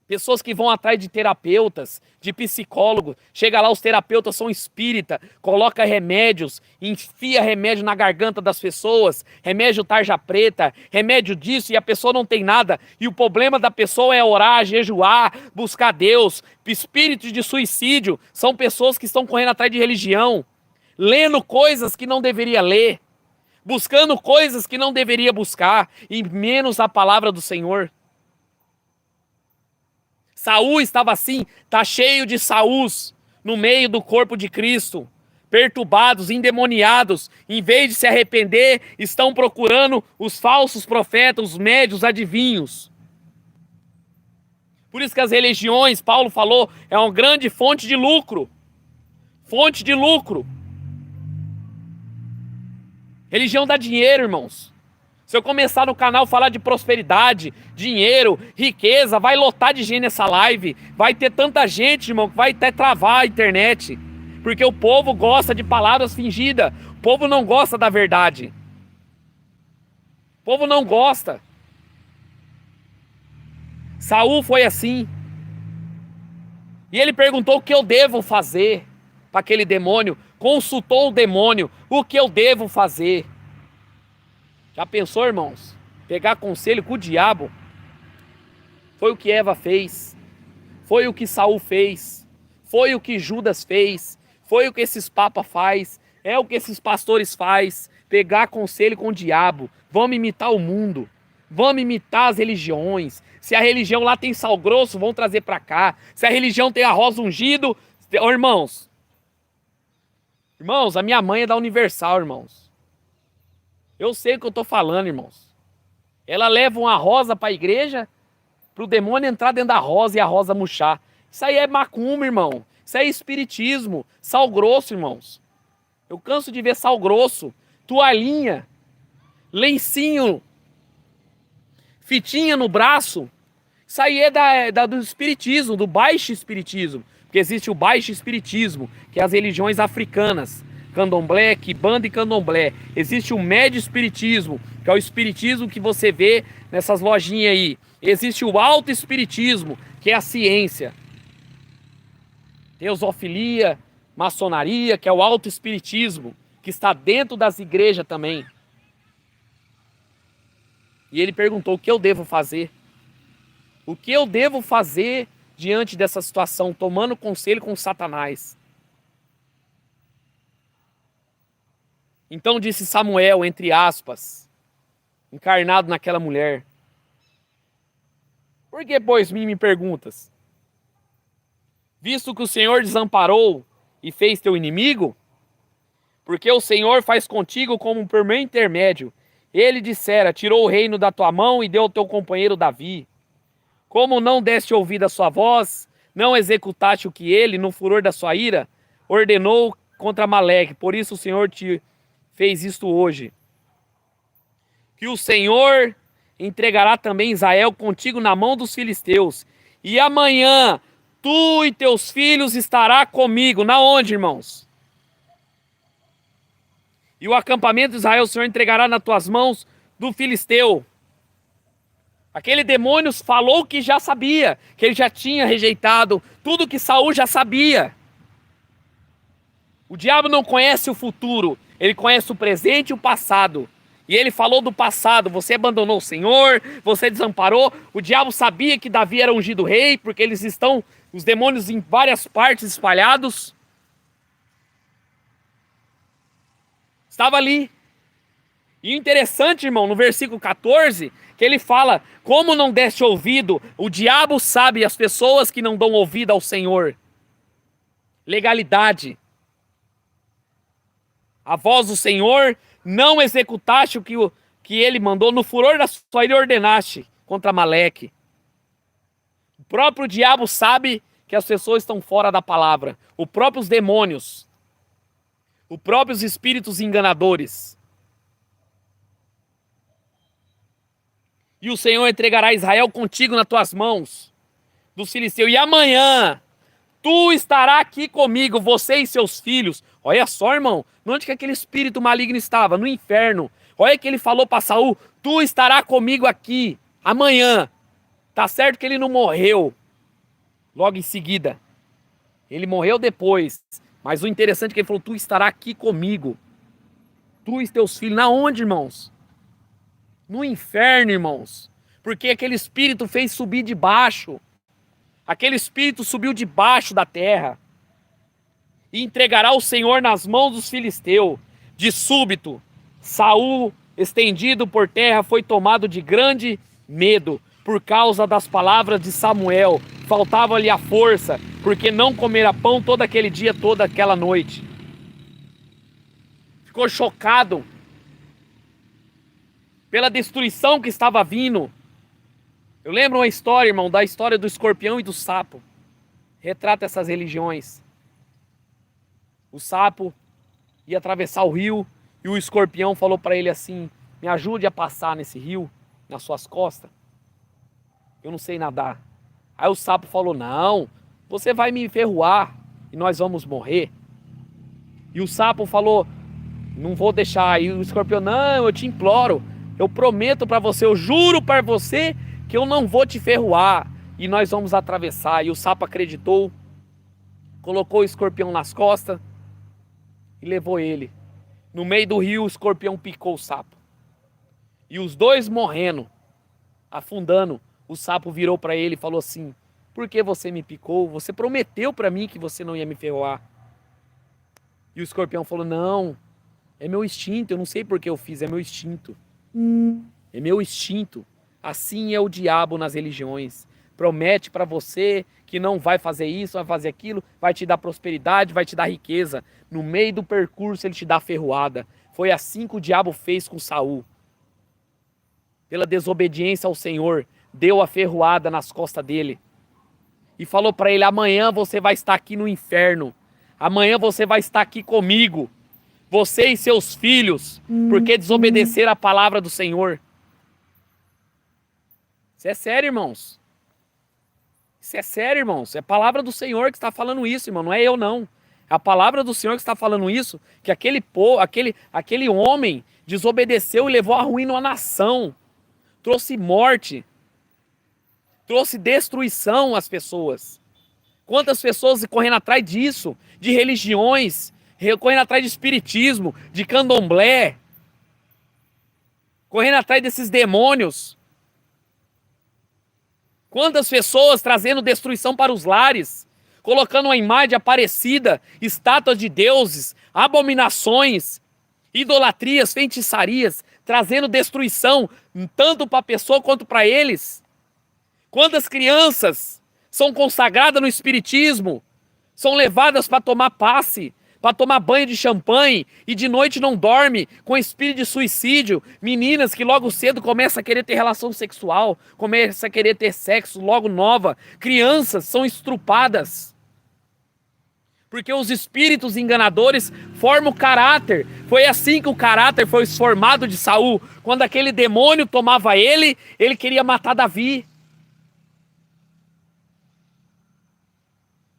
Pessoas que vão atrás de terapeutas, de psicólogos. Chega lá, os terapeutas são espírita, coloca remédios, enfia remédio na garganta das pessoas, remédio tarja preta, remédio disso, e a pessoa não tem nada. E o problema da pessoa é orar, jejuar, buscar Deus. Espíritos de suicídio são pessoas que estão correndo atrás de religião, lendo coisas que não deveria ler, buscando coisas que não deveria buscar, e menos a palavra do Senhor. Saul estava assim, tá cheio de Saús no meio do corpo de Cristo. perturbados, endemoniados, em vez de se arrepender, estão procurando os falsos profetas, os médios, os adivinhos. Por isso que as religiões, Paulo falou, é uma grande fonte de lucro. Fonte de lucro. Religião dá dinheiro, irmãos. Se eu começar no canal a falar de prosperidade, dinheiro, riqueza, vai lotar de gente nessa live. Vai ter tanta gente, irmão, que vai até travar a internet. Porque o povo gosta de palavras fingidas. O povo não gosta da verdade. O povo não gosta. Saul foi assim. E ele perguntou o que eu devo fazer para aquele demônio. Consultou o demônio. O que eu devo fazer? Já pensou, irmãos? Pegar conselho com o diabo. Foi o que Eva fez. Foi o que Saul fez. Foi o que Judas fez. Foi o que esses papas faz. É o que esses pastores faz. Pegar conselho com o diabo. Vamos imitar o mundo. Vamos imitar as religiões. Se a religião lá tem sal grosso, vão trazer para cá. Se a religião tem arroz ungido... Oh, irmãos, a minha mãe é da Universal, irmãos. Eu sei o que eu tô falando, irmãos. Ela leva uma rosa para a igreja, pro demônio entrar dentro da rosa e a rosa murchar. Isso aí é macumba, irmão. Isso aí é espiritismo. Sal grosso, irmãos. Eu canso de ver sal grosso, toalhinha, lencinho, fitinha no braço. Isso aí é do espiritismo, do baixo espiritismo. Porque existe o baixo espiritismo, que é as religiões africanas. Candomblé, Quimbanda e Candomblé. Existe o médio espiritismo, que é o espiritismo que você vê nessas lojinhas aí. Existe o alto espiritismo, que é a ciência. Teosofilia, maçonaria, que é o alto espiritismo, que está dentro das igrejas também. E ele perguntou o que eu devo fazer. O que eu devo fazer diante dessa situação, tomando conselho com Satanás. Então disse Samuel, entre aspas, encarnado naquela mulher: por que, pois, me perguntas? Visto que o Senhor desamparou e fez teu inimigo? Porque o Senhor faz contigo como por meu intermédio. Ele dissera, tirou o reino da tua mão e deu ao teu companheiro Davi. Como não deste ouvido a sua voz, não executaste o que ele, no furor da sua ira, ordenou contra Amaleque. Por isso o Senhor te fez isto hoje. Que o Senhor entregará também Israel contigo na mão dos filisteus. E amanhã tu e teus filhos estará comigo. Na onde, irmãos? E o acampamento de Israel o Senhor entregará nas tuas mãos do filisteu. Aquele demônio falou que já sabia, que ele já tinha rejeitado tudo que Saul já sabia. O diabo não conhece o futuro, ele conhece o presente e o passado. E ele falou do passado: você abandonou o Senhor, você desamparou. O diabo sabia que Davi era ungido rei, porque eles estão, os demônios, em várias partes espalhados. Estava ali. E o interessante, irmão, no versículo 14, que ele fala: como não deste ouvido, o diabo sabe as pessoas que não dão ouvido ao Senhor. Legalidade. A voz do Senhor, não executaste o que ele mandou, no furor da sua ira ordenaste contra Amaleque. O próprio diabo sabe que as pessoas estão fora da palavra. Os próprios demônios. Os próprios espíritos enganadores. E o Senhor entregará Israel contigo nas tuas mãos, do filisteu. E amanhã, tu estará aqui comigo, você e seus filhos. Olha só, irmão, onde que aquele espírito maligno estava? No inferno. Olha que ele falou para Saul: tu estará comigo aqui, amanhã. Tá certo que ele não morreu logo em seguida. Ele morreu depois. Mas o interessante é que ele falou: tu estará aqui comigo. Tu e teus filhos. Na onde, irmãos? No inferno, irmãos. Porque aquele espírito fez subir de baixo. Aquele espírito subiu debaixo da terra. E entregará o Senhor nas mãos dos filisteus. De súbito, Saul, estendido por terra, foi tomado de grande medo, por causa das palavras de Samuel. Faltava-lhe a força, porque não comera pão todo aquele dia, toda aquela noite. ficou chocado pela destruição que estava vindo. Eu lembro uma história, irmão, da história do escorpião e do sapo. Retrata essas religiões. O sapo ia atravessar o rio e o escorpião falou para ele assim: me ajude a passar nesse rio, nas suas costas. Eu não sei nadar. Aí o sapo falou: não, você vai me enferruar e nós vamos morrer. E o sapo falou: não vou deixar. E o escorpião: não, eu te imploro, eu prometo para você, eu juro para você que eu não vou te ferroar e nós vamos atravessar. E o sapo acreditou, colocou o escorpião nas costas e levou ele. No meio do rio, o escorpião picou o sapo. E os dois morrendo, afundando, o sapo virou para ele e falou assim: por que você me picou? Você prometeu para mim que você não ia me ferroar. E o escorpião falou: não, é meu instinto, eu não sei por que eu fiz, é meu instinto. É meu instinto. Assim é o diabo nas religiões. Promete para você que não vai fazer isso, vai fazer aquilo, vai te dar prosperidade, vai te dar riqueza. No meio do percurso ele te dá ferroada. Foi assim que o diabo fez com Saul. Pela desobediência ao Senhor, deu a ferroada nas costas dele. E falou para ele: amanhã você vai estar aqui no inferno. Amanhã você vai estar aqui comigo. Você e seus filhos, porque desobedeceram a palavra do Senhor. Isso é sério, irmãos. Isso é sério, irmãos. É a palavra do Senhor que está falando isso, irmão. Não é eu, não. É a palavra do Senhor que está falando isso. Que aquele homem desobedeceu e levou a ruína à nação. Trouxe morte. Trouxe destruição às pessoas. Quantas pessoas correndo atrás disso? De religiões. Correndo atrás de espiritismo. De candomblé. Correndo atrás desses demônios. Quantas pessoas trazendo destruição para os lares, colocando uma imagem de Aparecida, estátuas de deuses, abominações, idolatrias, feitiçarias, trazendo destruição tanto para a pessoa quanto para eles. Quantas crianças são consagradas no espiritismo, são levadas para tomar passe, para tomar banho de champanhe e de noite não dorme, com espírito de suicídio. Meninas que logo cedo começam a querer ter relação sexual, começam a querer ter sexo logo nova. Crianças são estrupadas. Porque os espíritos enganadores formam o caráter. Foi assim que o caráter foi formado de Saul. Quando aquele demônio tomava ele, ele queria matar Davi.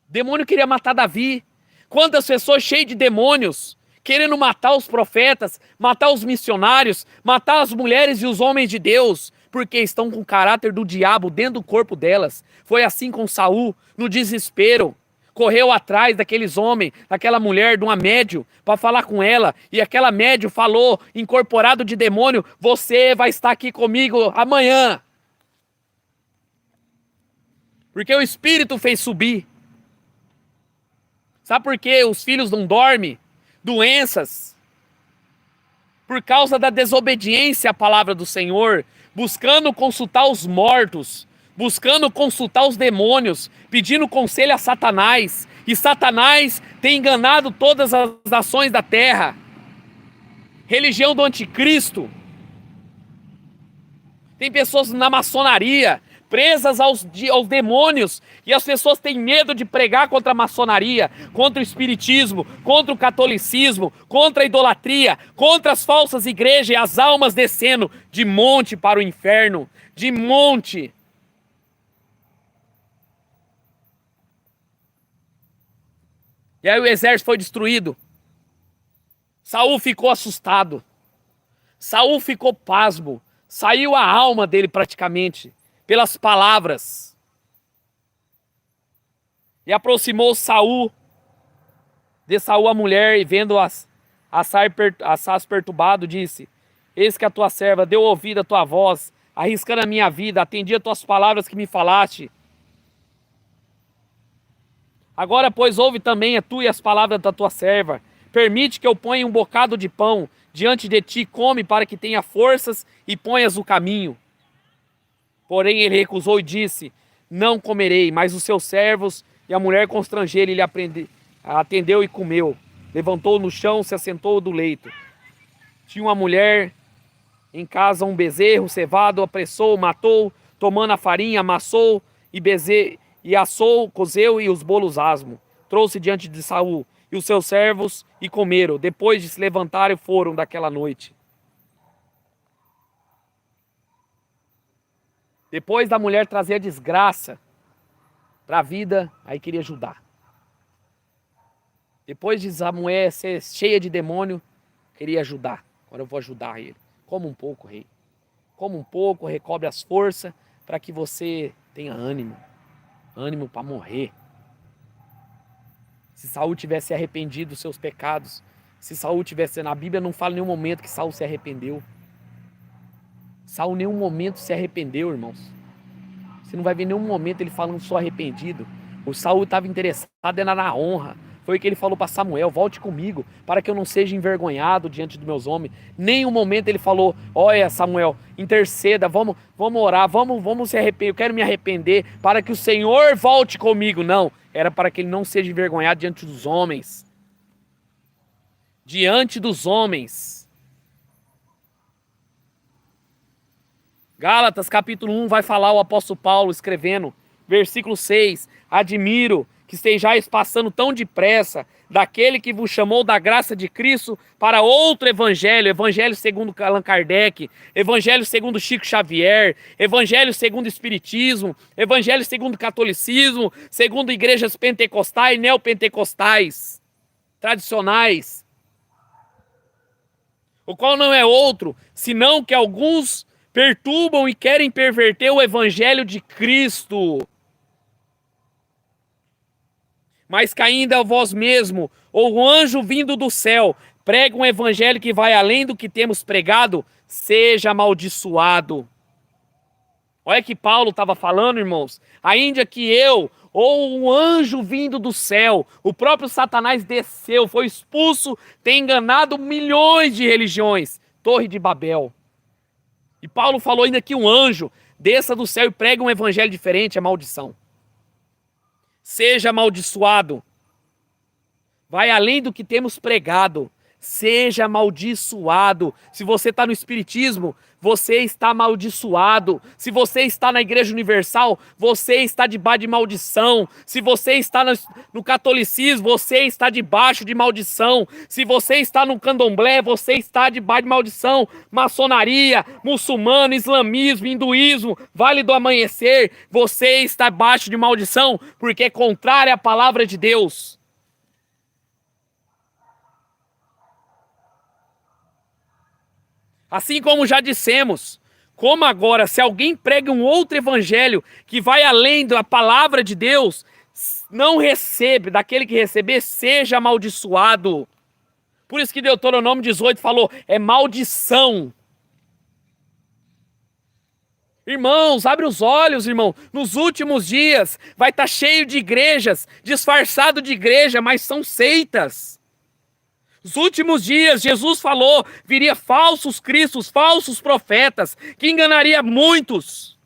O demônio queria matar Davi. Quantas pessoas cheias de demônios, querendo matar os profetas, matar os missionários, matar as mulheres e os homens de Deus, porque estão com o caráter do diabo dentro do corpo delas. Foi assim com Saul, no desespero. Correu atrás daqueles homens, daquela mulher, de uma médium, para falar com ela. E aquela médium falou, incorporado de demônio: você vai estar aqui comigo amanhã. Porque o Espírito fez subir. Sabe por que os filhos não dormem? Doenças. Por causa da desobediência à palavra do Senhor. Buscando consultar os mortos. Buscando consultar os demônios. Pedindo conselho a Satanás. E Satanás tem enganado todas as nações da terra. Religião do anticristo. Tem pessoas na maçonaria presas aos demônios, e as pessoas têm medo de pregar contra a maçonaria, contra o espiritismo, contra o catolicismo, contra a idolatria, contra as falsas igrejas e as almas descendo de monte para o inferno, de monte. E aí o exército foi destruído. Saul ficou assustado. Saul ficou pasmo. Saiu a alma dele praticamente pelas palavras. E aproximou Saul de Saul a mulher, e vendo Assaz perturbado, disse: eis que a tua serva deu ouvido à tua voz, arriscando a minha vida, atendi a tuas palavras que me falaste. Agora, pois, ouve também a tu e as palavras da tua serva. Permite que eu ponha um bocado de pão diante de ti, come para que tenha forças e ponhas o caminho. Porém ele recusou e disse: não comerei. Mas os seus servos e a mulher constrangeram, ele atendeu e comeu. levantou no chão, se assentou do leito. Tinha uma mulher em casa, um bezerro cevado, apressou, matou, tomando a farinha, amassou e assou, cozeu e os bolos asmo. Trouxe diante de Saul e os seus servos e comeram. Depois de se levantarem, foram daquela noite. Depois da mulher trazer a desgraça para a vida, aí queria ajudar. Depois de Samuel ser cheia de demônio, queria ajudar. Agora eu vou ajudar ele. Coma um pouco, rei. Coma um pouco, recobre as forças para que você tenha ânimo. Ânimo para morrer. Se Saul tivesse arrependido dos seus pecados, se Saul tivesse... Na Bíblia não fala em nenhum momento que Saul se arrependeu. Saul em nenhum momento se arrependeu, irmãos. Você não vai ver em nenhum momento ele falando só arrependido. O Saul estava interessado na honra. Foi o que ele falou para Samuel: volte comigo, para que eu não seja envergonhado diante dos meus homens. Nenhum momento ele falou: olha, Samuel, interceda, vamos orar, vamos se arrepender, eu quero me arrepender, para que o Senhor volte comigo. Não, era para que ele não seja envergonhado diante dos homens. Diante dos homens. Gálatas capítulo 1 vai falar o apóstolo Paulo escrevendo, versículo 6, admiro que estejais passando tão depressa daquele que vos chamou da graça de Cristo para outro evangelho, evangelho segundo Allan Kardec, evangelho segundo Chico Xavier, evangelho segundo Espiritismo, evangelho segundo Catolicismo, segundo igrejas pentecostais, neopentecostais, tradicionais, o qual não é outro, senão que alguns perturbam e querem perverter o evangelho de Cristo. Mas que ainda vós mesmo, ou o anjo vindo do céu, prega um evangelho que vai além do que temos pregado, seja amaldiçoado. Olha que Paulo estava falando, irmãos. Ainda que eu, ou um anjo vindo do céu, o próprio Satanás desceu, foi expulso, tem enganado milhões de religiões. Torre de Babel. E Paulo falou ainda que um anjo desça do céu e prega um evangelho diferente, é maldição. Seja amaldiçoado. Vai além do que temos pregado. Seja amaldiçoado. Se você está no Espiritismo, você está amaldiçoado. Se você está na Igreja Universal, você está debaixo de maldição. Se você está no catolicismo, você está debaixo de maldição. Se você está no candomblé, você está debaixo de maldição. Maçonaria, muçulmano, islamismo, hinduísmo, Vale do Amanhecer, você está debaixo de maldição, porque é contrária à palavra de Deus. Assim como já dissemos, como agora, se alguém prega um outro evangelho que vai além da palavra de Deus, não recebe, daquele que receber, seja amaldiçoado. Por isso que Deuteronômio 18 falou, é maldição. Irmãos, abre os olhos, irmão. Nos últimos dias vai estar cheio de igrejas, disfarçado de igreja, mas são seitas. Nos últimos dias, Jesus falou, viria falsos cristos, falsos profetas, que enganaria muitos.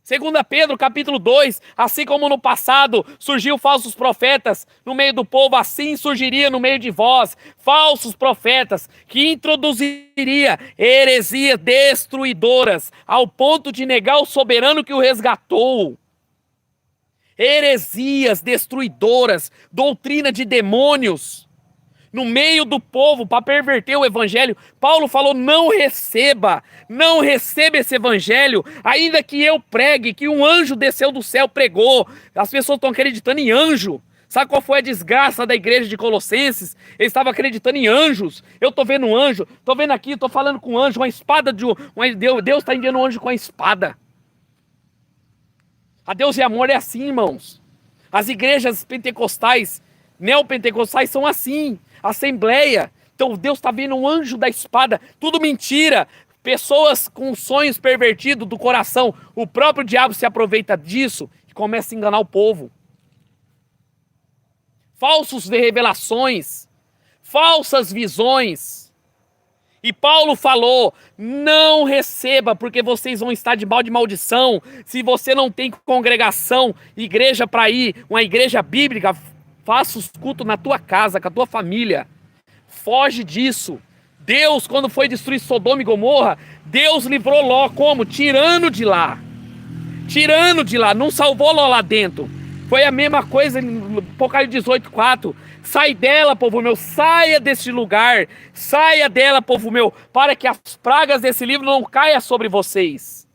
2 Pedro capítulo 2, assim como no passado surgiu falsos profetas no meio do povo, assim surgiria no meio de vós falsos profetas, que introduziria heresias destruidoras, ao ponto de negar o soberano que o resgatou. Heresias destruidoras, doutrina de demônios, no meio do povo para perverter o evangelho. Paulo falou, não receba esse evangelho, ainda que eu pregue, que um anjo desceu do céu, pregou. As pessoas estão acreditando em anjo. Sabe qual foi a desgraça da igreja de Colossenses? Eles estavam acreditando em anjos. Eu estou vendo um anjo, estou vendo aqui, estou falando com um anjo, uma espada de Deus está enviando um anjo com a espada. A Deus e amor é assim, irmãos. As igrejas pentecostais, neopentecostais são assim. Assembleia. Então Deus está vendo um anjo da espada. Tudo mentira. Pessoas com sonhos pervertidos do coração. O próprio diabo se aproveita disso e começa a enganar o povo. Falsas revelações. Falsas visões. E Paulo falou, não receba, porque vocês vão estar debaixo de maldição. Se você não tem congregação, igreja para ir, uma igreja bíblica, Faça os cultos na tua casa, com a tua família. Foge disso. Deus, quando foi destruir Sodoma e Gomorra, Deus livrou Ló como? Tirando de lá. Tirando de lá. Não salvou Ló lá dentro. Foi a mesma coisa em Apocalipse 18:4. Sai dela, povo meu. Saia deste lugar. Saia dela, povo meu. Para que as pragas desse livro não caiam sobre vocês.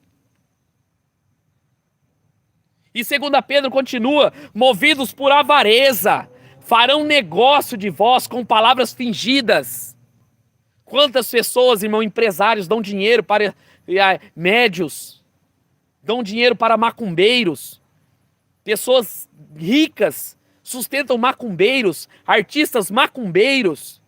E 2 Pedro continua. Movidos por avareza. Farão negócio de vós com palavras fingidas. Quantas pessoas, irmão, empresários, dão dinheiro para médios, dão dinheiro para macumbeiros, pessoas ricas sustentam macumbeiros, artistas macumbeiros.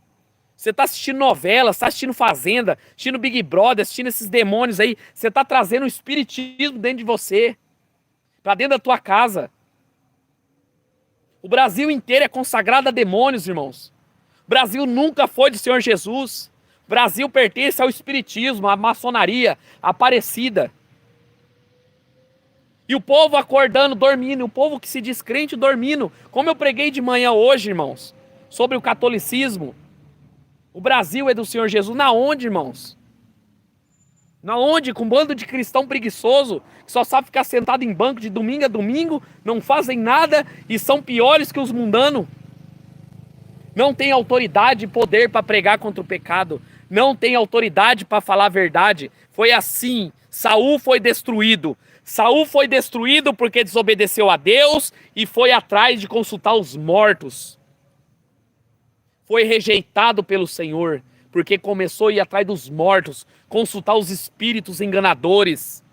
Você está assistindo novela, está assistindo Fazenda, assistindo Big Brother, assistindo esses demônios aí, você está trazendo um espiritismo dentro de você, para dentro da tua casa. O Brasil inteiro é consagrado a demônios, irmãos. O Brasil nunca foi do Senhor Jesus. O Brasil pertence ao espiritismo, à maçonaria, à Aparecida. E o povo acordando, dormindo, o povo que se diz crente dormindo. Como eu preguei de manhã hoje, irmãos, sobre o catolicismo. O Brasil é do Senhor Jesus. Na onde, irmãos? Na onde? Com um bando de cristão preguiçoso, que só sabe ficar sentado em banco de domingo a domingo, não fazem nada e são piores que os mundanos. Não tem autoridade e poder para pregar contra o pecado. Não tem autoridade para falar a verdade. Foi assim. Saul foi destruído. Saul foi destruído porque desobedeceu a Deus e foi atrás de consultar os mortos. Foi rejeitado pelo Senhor porque começou a ir atrás dos mortos, consultar os espíritos enganadores.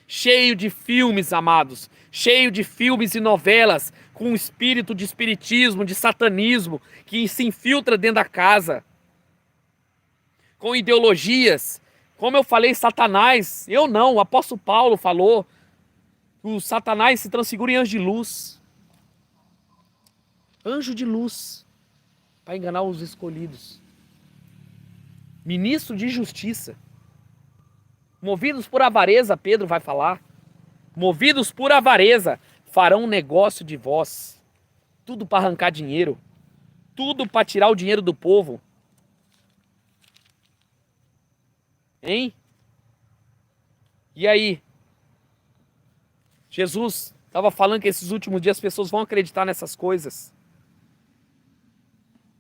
Cheio de filmes, amados. Cheio de filmes e novelas com espírito de espiritismo, de satanismo, que se infiltra dentro da casa. Com ideologias. Como eu falei, Satanás, eu não, o apóstolo Paulo falou, o Satanás se transfigura em anjo de luz. Anjo de luz, para enganar os escolhidos. Ministro de justiça. Movidos por avareza, Pedro vai falar. Movidos por avareza, farão negócio de vós. Tudo para arrancar dinheiro. Tudo para tirar o dinheiro do povo. Hein? E aí? Jesus estava falando que esses últimos dias as pessoas vão acreditar nessas coisas.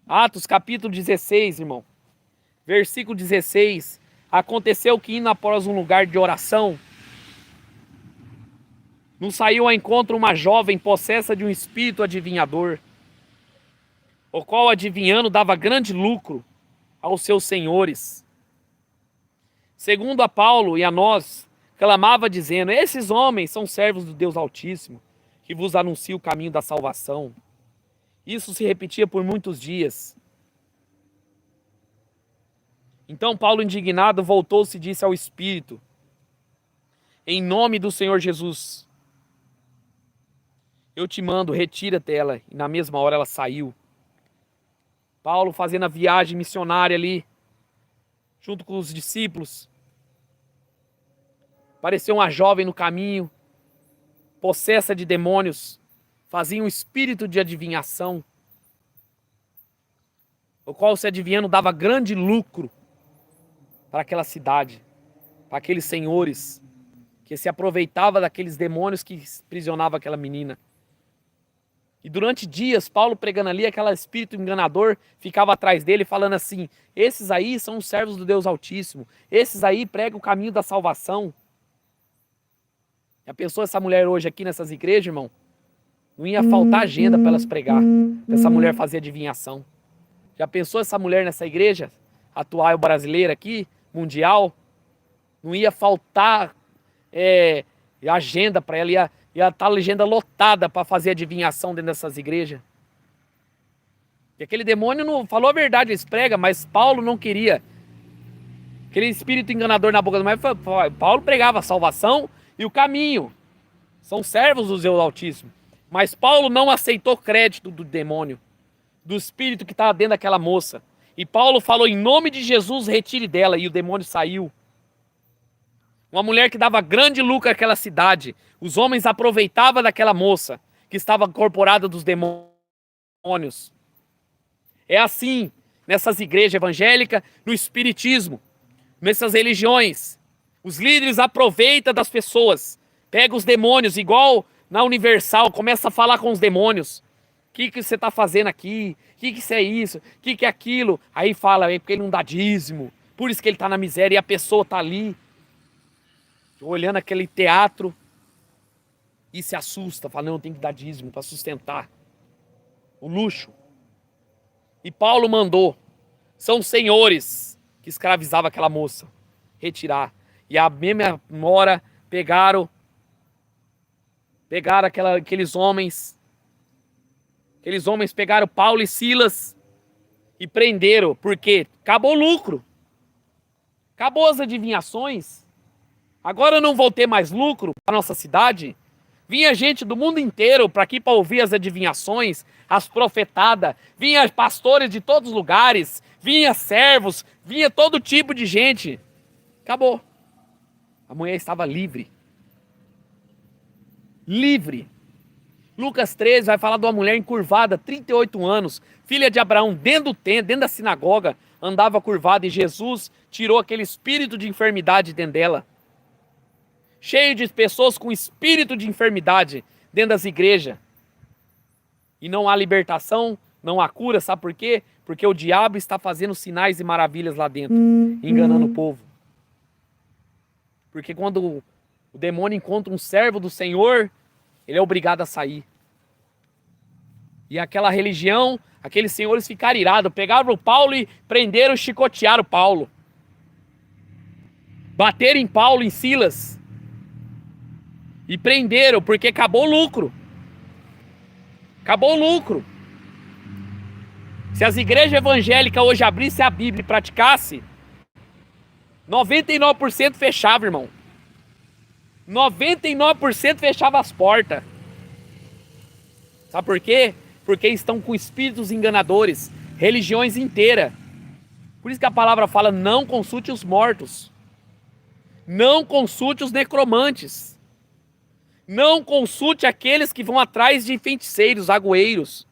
Atos capítulo 16, irmão. Versículo 16. Aconteceu que indo após um lugar de oração, nos saiu ao encontro uma jovem possessa de um espírito adivinhador, o qual adivinhando dava grande lucro aos seus senhores. Segundo a Paulo e a nós, clamava dizendo: esses homens são servos do Deus Altíssimo, que vos anuncia o caminho da salvação. Isso se repetia por muitos dias. Então Paulo, indignado, voltou-se e disse ao Espírito: em nome do Senhor Jesus, eu te mando, retira-te ela. E na mesma hora ela saiu. Paulo fazendo a viagem missionária ali, junto com os discípulos. Apareceu uma jovem no caminho, possessa de demônios, fazia um espírito de adivinhação, o qual, se adivinhando, dava grande lucro para aquela cidade, para aqueles senhores, que se aproveitava daqueles demônios que aprisionavam aquela menina. E durante dias, Paulo pregando ali, aquele espírito enganador ficava atrás dele, falando assim: esses aí são os servos do Deus Altíssimo, esses aí pregam o caminho da salvação. Já pensou essa mulher hoje aqui nessas igrejas, irmão? Não ia faltar agenda para elas pregar, para essa mulher fazer adivinhação. Já pensou essa mulher nessa igreja, atual brasileira aqui, mundial? Não ia faltar agenda para ela, ia estar a legenda lotada para fazer adivinhação dentro dessas igrejas. E aquele demônio não falou a verdade, eles pregam, mas Paulo não queria. Aquele espírito enganador na boca do mar, Paulo pregava a salvação e o caminho. São servos do Deus Altíssimo. Mas Paulo não aceitou crédito do demônio, do espírito que estava dentro daquela moça. E Paulo falou: em nome de Jesus, retire dela. E o demônio saiu. Uma mulher que dava grande lucro àquela cidade. Os homens aproveitavam daquela moça que estava incorporada dos demônios. demônios. É assim nessas igrejas evangélicas, no espiritismo, nessas religiões. Os líderes aproveitam das pessoas, pega os demônios, igual na Universal, começa a falar com os demônios. O que você está fazendo aqui? O que isso é isso? O que é aquilo? Aí fala, é porque ele não dá dízimo, por isso que ele está na miséria, e a pessoa está ali, olhando aquele teatro, e se assusta, fala, não, tem que dar dízimo para sustentar o luxo. E Paulo mandou, são senhores que escravizavam aquela moça, retirar. E a mesma hora pegaram aqueles homens pegaram Paulo e Silas e prenderam, porque acabou o lucro, acabou as adivinhações, agora não vou ter mais lucro para nossa cidade. Vinha gente do mundo inteiro para aqui para ouvir as adivinhações, as profetadas, vinha pastores de todos os lugares, vinha servos, vinha todo tipo de gente. Acabou. A mulher estava livre. Livre. Lucas 13 vai falar de uma mulher encurvada, 38 anos, filha de Abraão, dentro do templo, dentro da sinagoga, andava curvada e Jesus tirou aquele espírito de enfermidade dentro dela. Cheio de pessoas com espírito de enfermidade dentro das igrejas. E não há libertação, não há cura, sabe por quê? Porque o diabo está fazendo sinais e maravilhas lá dentro, enganando o povo. Porque quando o demônio encontra um servo do Senhor, ele é obrigado a sair. E aquela religião, aqueles senhores ficaram irados, pegaram o Paulo e prenderam e chicotearam Paulo. Bateram em Paulo, em Silas. E prenderam, porque acabou o lucro. Acabou o lucro. Se as igrejas evangélicas hoje abrissem a Bíblia e praticassem, 99% fechava, irmão. 99% fechava as portas. Sabe por quê? Porque estão com espíritos enganadores, religiões inteiras. Por isso que a palavra fala, não consulte os mortos. Não consulte os necromantes. Não consulte aqueles que vão atrás de feiticeiros, agoeiros.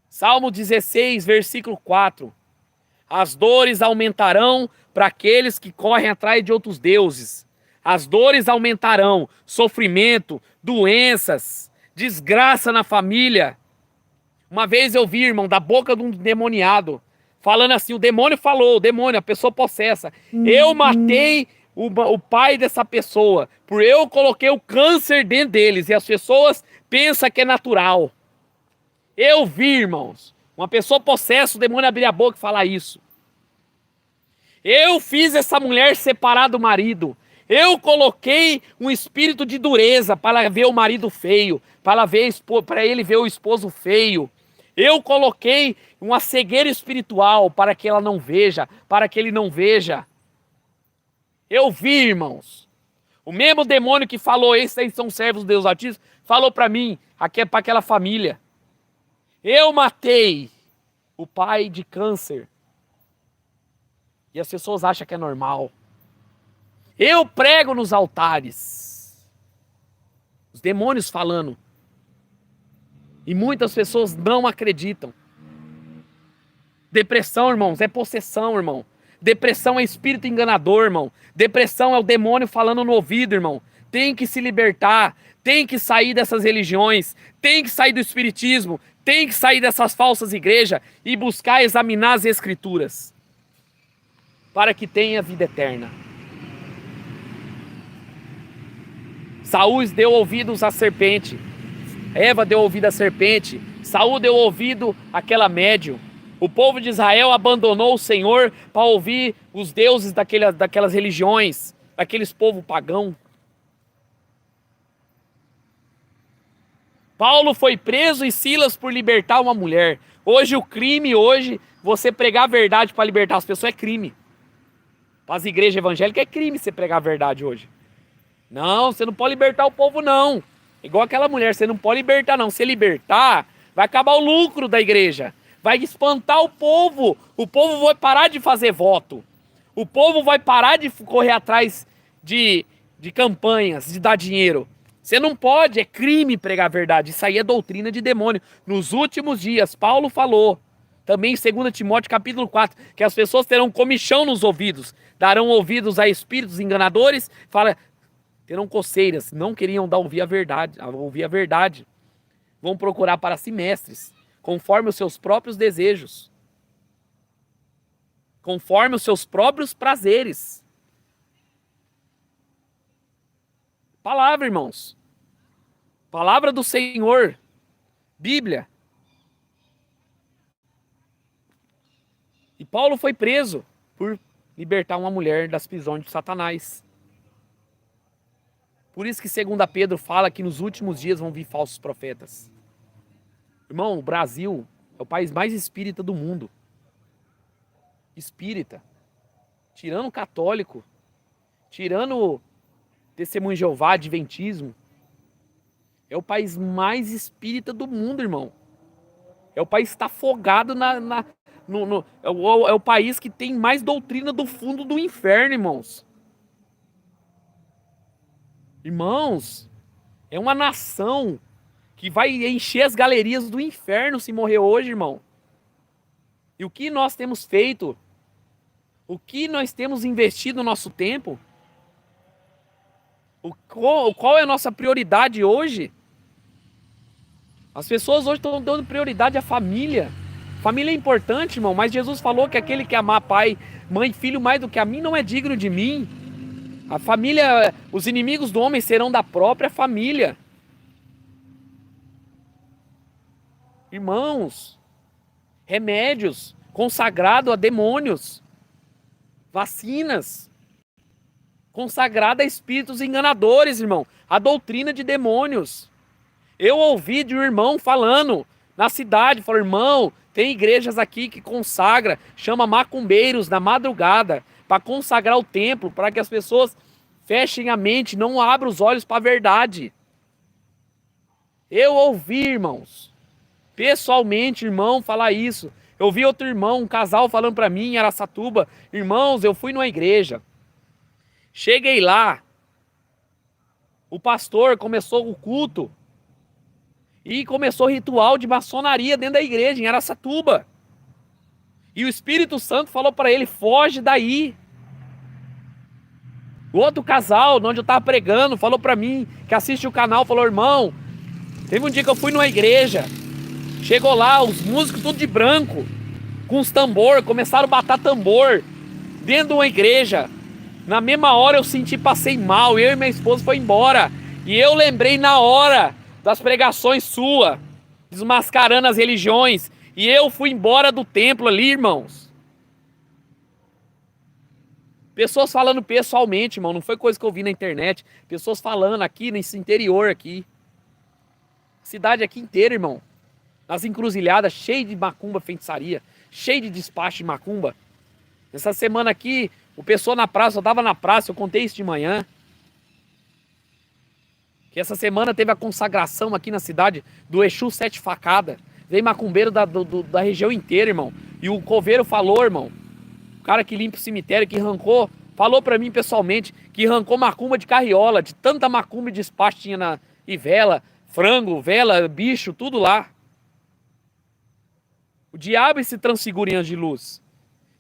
Salmo 16, versículo 4. As dores aumentarão para aqueles que correm atrás de outros deuses. As dores aumentarão, sofrimento, doenças, desgraça na família. Uma vez eu vi, irmão, da boca de um demoniado, falando assim, o demônio falou, o demônio, a pessoa possessa. Eu matei o pai dessa pessoa, por eu coloquei o câncer dentro deles, e as pessoas pensam que é natural. Eu vi, irmãos, uma pessoa possessa, o demônio abrir a boca e falar isso. Eu fiz essa mulher separar do marido. Eu coloquei um espírito de dureza para ela ver o marido feio, para ele ver o esposo feio. Eu coloquei uma cegueira espiritual para que ela não veja, para que ele não veja. Eu vi, irmãos. O mesmo demônio que falou, esses aí são servos de Deus Altíssimo, falou para mim, para aquela família. Eu matei o pai de câncer. E as pessoas acham que é normal. Eu prego nos altares. Os demônios falando. E muitas pessoas não acreditam. Depressão, irmãos, é possessão, irmão. Depressão é espírito enganador, irmão. Depressão é o demônio falando no ouvido, irmão. Tem que se libertar. Tem que sair dessas religiões. Tem que sair do espiritismo. Tem que sair dessas falsas igrejas e buscar examinar as escrituras. Para que tenha vida eterna. Saúl deu ouvidos à serpente. Eva deu ouvido à serpente. Saúl deu ouvido àquela médium. O povo de Israel abandonou o Senhor para ouvir os deuses daquelas religiões, daqueles povos pagãos. Paulo foi preso e Silas por libertar uma mulher. Hoje o crime, você pregar a verdade para libertar as pessoas é crime. Para as igrejas evangélicas é crime você pregar a verdade hoje. Não, você não pode libertar o povo não. Igual aquela mulher, você não pode libertar não. Se libertar, vai acabar o lucro da igreja. Vai espantar o povo vai parar de fazer voto. O povo vai parar de correr atrás de campanhas, de dar dinheiro. Você não pode, é crime pregar a verdade. Isso aí é doutrina de demônio. Nos últimos dias, Paulo falou, também em 2 Timóteo capítulo 4, que as pessoas terão comichão nos ouvidos, darão ouvidos a espíritos enganadores, terão coceiras, não queriam ouvir a verdade. Vão procurar para si mestres, conforme os seus próprios desejos, conforme os seus próprios prazeres. Palavra, irmãos. Palavra do Senhor. Bíblia. E Paulo foi preso por libertar uma mulher das prisões de Satanás. Por isso que 2 Pedro fala que nos últimos dias vão vir falsos profetas. Irmão, o Brasil é o país mais espírita do mundo. Espírita. Tirando o católico. Tirando Testemunho de Jeová, Adventismo. É o país mais espírita do mundo, irmão. É o país que está afogado é o país que tem mais doutrina do fundo do inferno, irmãos. Irmãos, é uma nação que vai encher as galerias do inferno se morrer hoje, irmão. E o que nós temos feito? O que nós temos investido no nosso tempo? Qual é a nossa prioridade hoje? As pessoas hoje estão dando prioridade à família. Família é importante, irmão, mas Jesus falou que aquele que amar pai, mãe, filho mais do que a mim não é digno de mim. A família, os inimigos do homem serão da própria família. Irmãos, remédios consagrados a demônios, vacinas consagrada a espíritos enganadores, irmão. A doutrina de demônios. Eu ouvi de um irmão falando na cidade, falou, irmão, tem igrejas aqui que consagra, chama macumbeiros na madrugada, para consagrar o templo, para que as pessoas fechem a mente, não abram os olhos para a verdade. Eu ouvi, irmãos, pessoalmente, irmão, falar isso. Eu vi outro irmão, um casal falando para mim em Araçatuba, irmãos, eu fui numa igreja. Cheguei lá, o pastor começou o culto e começou o ritual de maçonaria dentro da igreja, em Araçatuba. E o Espírito Santo falou para ele, foge daí. O outro casal, onde eu estava pregando, falou para mim, que assiste o canal, falou, irmão, teve um dia que eu fui numa igreja, chegou lá, os músicos tudo de branco, com os tambor, começaram a bater tambor, dentro de uma igreja. Na mesma hora eu senti, passei mal, eu e minha esposa foi embora. E eu lembrei na hora das pregações suas, desmascarando as religiões. E eu fui embora do templo ali, irmãos. Pessoas falando pessoalmente, irmão, não foi coisa que eu vi na internet. Pessoas falando aqui, nesse interior aqui. Cidade aqui inteira, irmão. Nas encruzilhadas, cheio de macumba, feitiçaria. Cheio de despacho de macumba. Essa semana aqui, o pessoal na praça, eu tava na praça, eu contei isso de manhã. Que essa semana teve a consagração aqui na cidade do Exu Sete Facada. Veio macumbeiro da região inteira, irmão. E o coveiro falou, irmão, o cara que limpa o cemitério, que arrancou, falou pra mim pessoalmente, que arrancou macumba de carriola, de tanta macumba e despacho tinha e vela, frango, vela, bicho, tudo lá. O diabo se transfigura em anjo de luz.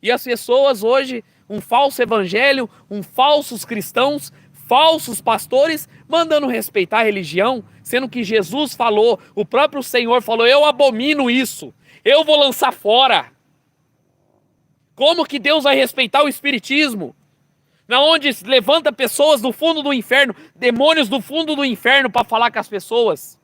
E as pessoas hoje, um falso evangelho, falsos cristãos, falsos pastores, mandando respeitar a religião, sendo que Jesus falou, o próprio Senhor falou, eu abomino isso, eu vou lançar fora. Como que Deus vai respeitar o espiritismo? Na onde levanta pessoas do fundo do inferno, demônios do fundo do inferno para falar com as pessoas.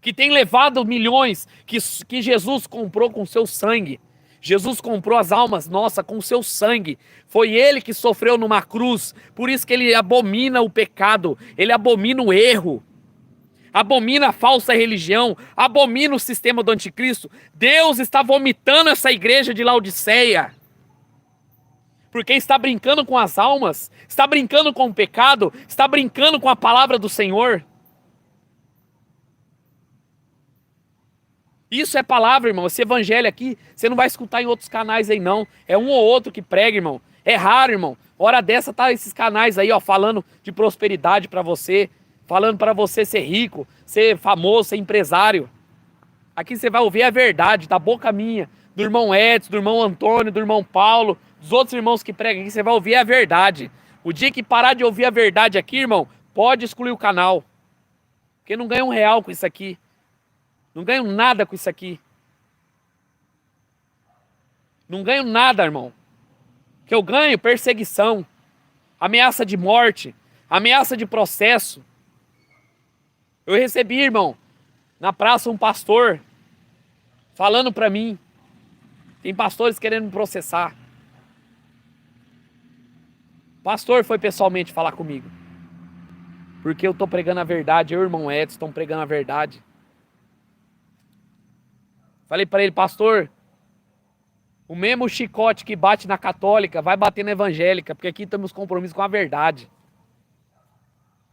Que tem levado milhões, que Jesus comprou com seu sangue. Jesus comprou as almas nossas com o seu sangue. Foi ele que sofreu numa cruz. Por isso que ele abomina o pecado. Ele abomina o erro. Abomina a falsa religião. Abomina o sistema do anticristo. Deus está vomitando essa igreja de Laodiceia. Porque está brincando com as almas. Está brincando com o pecado. Está brincando com a palavra do Senhor. Isso é palavra, irmão. Esse evangelho aqui, você não vai escutar em outros canais aí, não. É um ou outro que prega, irmão. É raro, irmão. Hora dessa tá esses canais aí, ó, falando de prosperidade pra você, falando pra você ser rico, ser famoso, ser empresário. Aqui você vai ouvir a verdade da boca minha, do irmão Edson, do irmão Antônio, do irmão Paulo, dos outros irmãos que pregam aqui, você vai ouvir a verdade. O dia que parar de ouvir a verdade aqui, irmão, pode excluir o canal. Porque não ganha R$1 com isso aqui. Não ganho nada com isso aqui. Não ganho nada, irmão. O que eu ganho? Perseguição, ameaça de morte, ameaça de processo. Eu recebi, irmão, na praça um pastor falando pra mim. Tem pastores querendo me processar. O pastor foi pessoalmente falar comigo. Porque eu tô pregando a verdade, eu e o irmão Edson estão pregando a verdade. Falei pra ele, pastor, o mesmo chicote que bate na católica vai bater na evangélica, porque aqui temos compromisso com a verdade.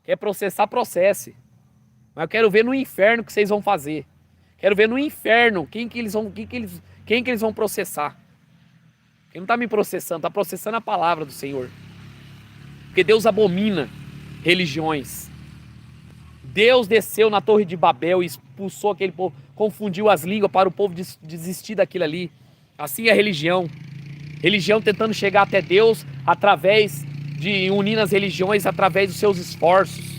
Quer processar, processe. Mas eu quero ver no inferno o que vocês vão fazer. Quero ver no inferno quem que eles vão processar. Quem não está me processando, está processando a palavra do Senhor. Porque Deus abomina religiões. Deus desceu na Torre de Babel e expulsou aquele povo, confundiu as línguas para o povo desistir daquilo ali. Assim é a religião. Religião tentando chegar até Deus através de unir as religiões, através dos seus esforços.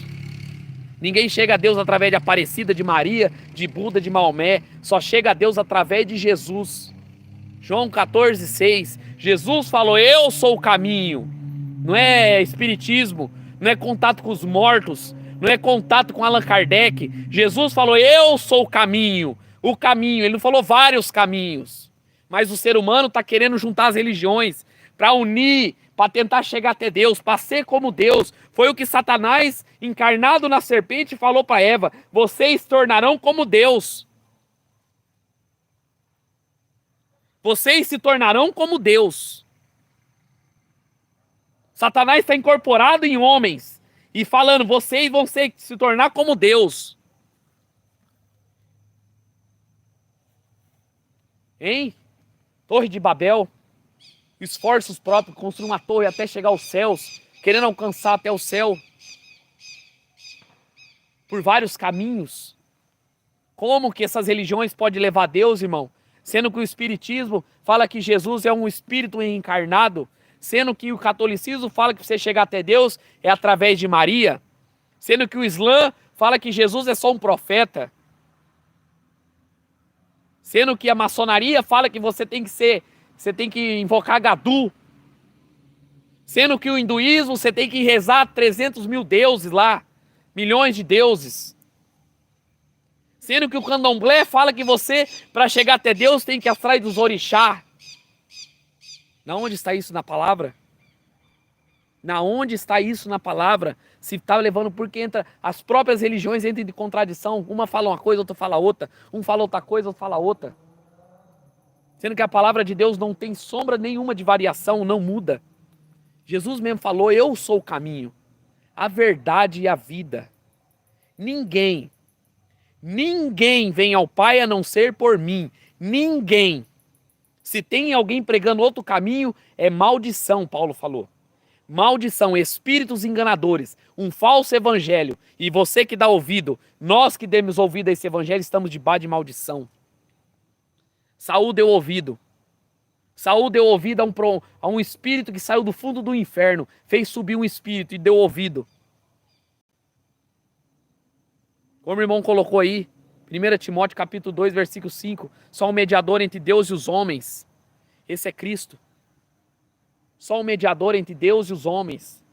Ninguém chega a Deus através de Aparecida, de Maria, de Buda, de Maomé. Só chega a Deus através de Jesus. João 14,6. Jesus falou, eu sou o caminho. Não é espiritismo, não é contato com os mortos, não é contato com Allan Kardec. Jesus falou, eu sou o caminho. O caminho, ele não falou vários caminhos. Mas o ser humano está querendo juntar as religiões para unir, para tentar chegar até Deus, para ser como Deus. Foi o que Satanás, encarnado na serpente, falou para Eva, vocês se tornarão como Deus. Vocês se tornarão como Deus. Satanás está incorporado em homens e falando, vocês vão se tornar como Deus. Hein? Torre de Babel, esforços próprios, construir uma torre até chegar aos céus, querendo alcançar até o céu, por vários caminhos. Como que essas religiões podem levar a Deus, irmão? Sendo que o Espiritismo fala que Jesus é um Espírito encarnado, sendo que o catolicismo fala que você chegar até Deus é através de Maria, sendo que o Islã fala que Jesus é só um profeta, sendo que a maçonaria fala que você tem que invocar Gadu, sendo que o hinduísmo você tem que rezar 300 mil deuses lá, milhões de deuses, sendo que o candomblé fala que você, para chegar até Deus, tem que ir atrás dos orixá. Na onde está isso na palavra? Na onde está isso na palavra? Se está levando, porque entra, as próprias religiões entram em contradição. Uma fala uma coisa, outra fala outra. Um fala outra coisa, outro fala outra. Sendo que a palavra de Deus não tem sombra nenhuma de variação, não muda. Jesus mesmo falou, eu sou o caminho, a verdade e a vida. Ninguém vem ao Pai a não ser por mim. Ninguém. Se tem alguém pregando outro caminho, é maldição, Paulo falou. Maldição, espíritos enganadores, um falso evangelho. E você que dá ouvido, nós que demos ouvido a esse evangelho, estamos debaixo de maldição. Saul deu ouvido. Saul deu ouvido a um espírito que saiu do fundo do inferno, fez subir um espírito e deu ouvido. Como o irmão colocou aí, 1 Timóteo capítulo 2, versículo 5, só um mediador entre Deus e os homens. Esse é Cristo. Só um mediador entre Deus e os homens.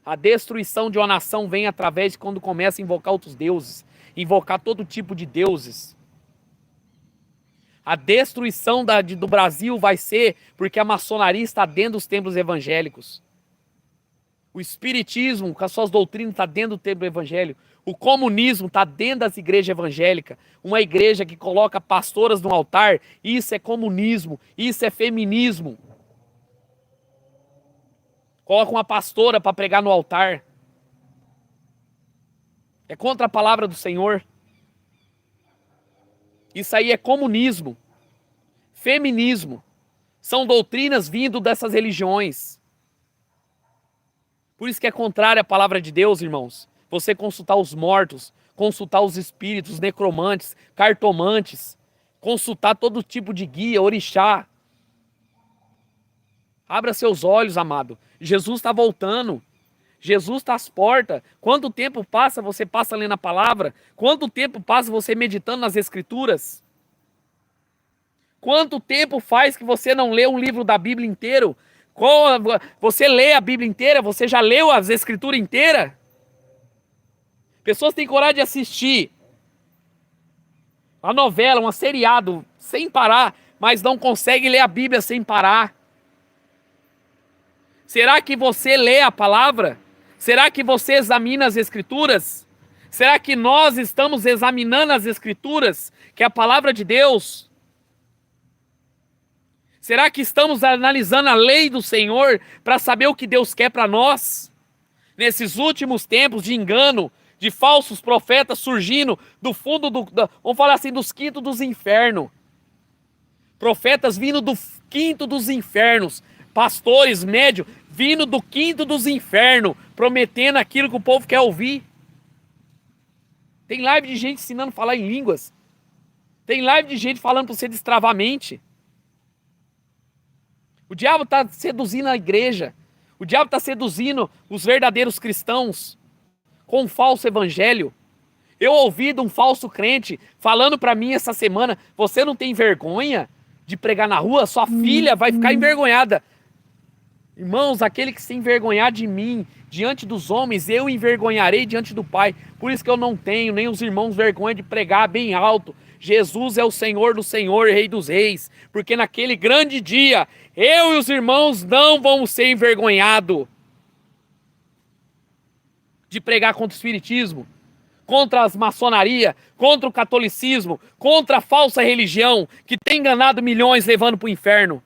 A destruição de uma nação vem através de quando começa a invocar outros deuses, invocar todo tipo de deuses. A destruição do Brasil vai ser porque a maçonaria está dentro dos templos evangélicos. O espiritismo, com as suas doutrinas, está dentro do templo evangélico. O comunismo está dentro das igrejas evangélicas. Uma igreja que coloca pastoras no altar, isso é comunismo, isso é feminismo. Coloca uma pastora para pregar no altar. É contra a palavra do Senhor. Isso aí é comunismo, feminismo. São doutrinas vindo dessas religiões. Por isso que é contrário à palavra de Deus, irmãos. Você consultar os mortos, consultar os espíritos, necromantes, cartomantes, consultar todo tipo de guia, orixá. Abra seus olhos, amado. Jesus está voltando. Jesus está às portas. Quanto tempo passa você passa lendo a palavra? Quanto tempo passa você meditando nas escrituras? Quanto tempo faz que você não lê um livro da Bíblia inteiro? Você lê a Bíblia inteira? Você já leu as escrituras inteiras? Pessoas têm coragem de assistir uma novela, um seriado, sem parar, mas não conseguem ler a Bíblia sem parar. Será que você lê a palavra? Será que você examina as escrituras? Será que nós estamos examinando as escrituras, que é a palavra de Deus? Será que estamos analisando a lei do Senhor para saber o que Deus quer para nós? Nesses últimos tempos de engano, de falsos profetas surgindo do fundo vamos falar assim, dos quintos dos infernos. Profetas vindo do quinto dos infernos. Pastores, médios, vindo do quinto dos infernos, prometendo aquilo que o povo quer ouvir. Tem live de gente ensinando a falar em línguas. Tem live de gente falando para você destravar a mente. O diabo está seduzindo a igreja. O diabo está seduzindo os verdadeiros cristãos com um falso evangelho. Eu ouvi de um falso crente falando para mim essa semana: você não tem vergonha de pregar na rua? Sua filha vai ficar envergonhada. Irmãos, aquele que se envergonhar de mim diante dos homens, eu envergonharei diante do Pai. Por isso que eu não tenho, nem os irmãos, vergonha de pregar bem alto: Jesus é o Senhor do Senhor e Rei dos Reis. Porque naquele grande dia, eu e os irmãos não vamos ser envergonhados de pregar contra o espiritismo, contra as maçonaria, contra o catolicismo, contra a falsa religião que tem enganado milhões levando para o inferno.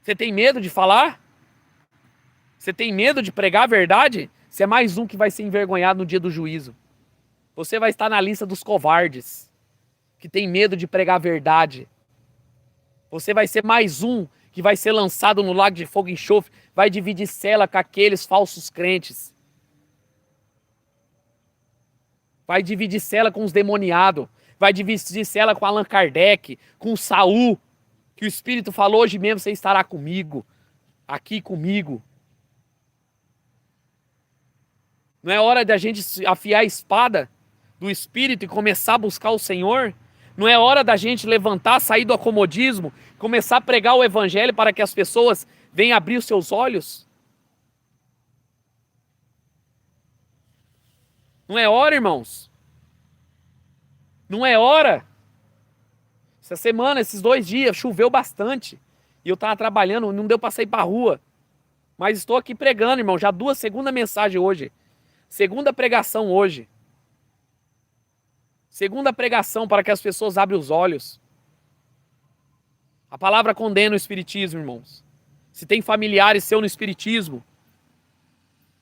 Você tem medo de falar? Você tem medo de pregar a verdade? Você é mais um que vai ser envergonhado no dia do juízo. Você vai estar na lista dos covardes, que tem medo de pregar a verdade. Você vai ser mais um que vai ser lançado no lago de fogo e enxofre, vai dividir cela com aqueles falsos crentes. Vai dividir cela com os demoniados. Vai dividir cela com Allan Kardec, com Saul, que o Espírito falou: hoje mesmo você estará comigo, aqui comigo. Não é hora da gente afiar a espada do Espírito e começar a buscar o Senhor? Não é hora da gente levantar, sair do acomodismo, começar a pregar o Evangelho para que as pessoas venham abrir os seus olhos? Não é hora, irmãos? Não é hora? Essa semana, esses 2 dias, choveu bastante. E eu estava trabalhando, não deu para sair para a rua. Mas estou aqui pregando, irmão. Já segunda mensagem hoje. Segunda pregação hoje. Segunda pregação para que as pessoas abram os olhos. A palavra condena o espiritismo, irmãos. Se tem familiares seu no espiritismo,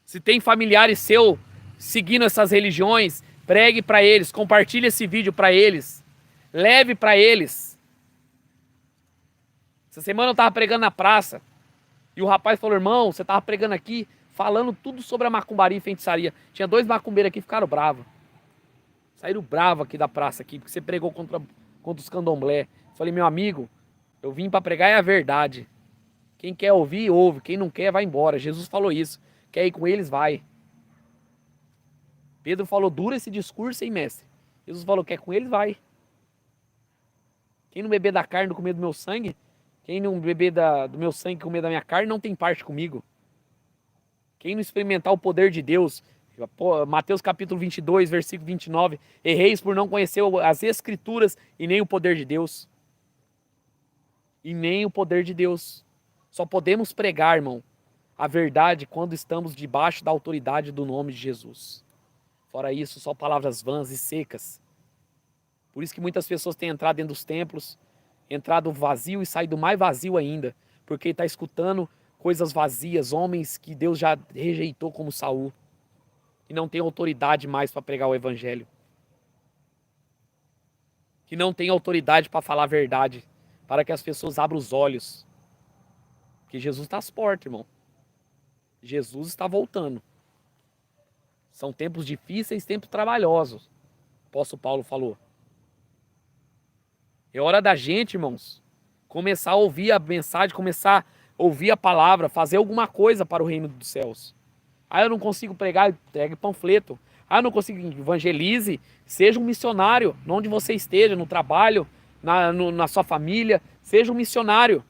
se tem familiares seu seguindo essas religiões, pregue para eles, compartilhe esse vídeo para eles, leve para eles. Essa semana eu estava pregando na praça e o rapaz falou: irmão, você estava pregando aqui, falando tudo sobre a macumbaria e feitiçaria. Tinha 2 macumbeiros aqui que ficaram bravos. Saíram bravos aqui da praça, aqui, porque você pregou contra os candomblé. Falei: meu amigo, eu vim para pregar é a verdade. Quem quer ouvir, ouve. Quem não quer, vai embora. Jesus falou isso. Quer ir com eles, vai. Pedro falou: dura esse discurso, hein, mestre? Jesus falou: quer com eles, vai. Quem não beber da carne, não comer do meu sangue, quem não beber do meu sangue, comer da minha carne, não tem parte comigo. Quem não experimentar o poder de Deus, Mateus capítulo 22, versículo 29, erreis por não conhecer as escrituras e nem o poder de Deus. E nem o poder de Deus. Só podemos pregar, irmão, a verdade quando estamos debaixo da autoridade do nome de Jesus. Fora isso, só palavras vãs e secas. Por isso que muitas pessoas têm entrado dentro dos templos, entrado vazio e saído mais vazio ainda, porque está escutando coisas vazias, homens que Deus já rejeitou como Saul, e não tem autoridade mais para pregar o evangelho. que não tem autoridade para falar a verdade, para que as pessoas abram os olhos. Porque Jesus está às portas, irmão. Jesus está voltando. São tempos difíceis, tempos trabalhosos. O apóstolo Paulo falou. É hora da gente, irmãos, começar a ouvir a mensagem, começar a ouvir a palavra, fazer alguma coisa para o reino dos céus. Ah, eu não consigo pregar, pregue panfleto. Ah, eu não consigo, evangelize, seja um missionário, onde você esteja, no trabalho, na sua família, seja um missionário.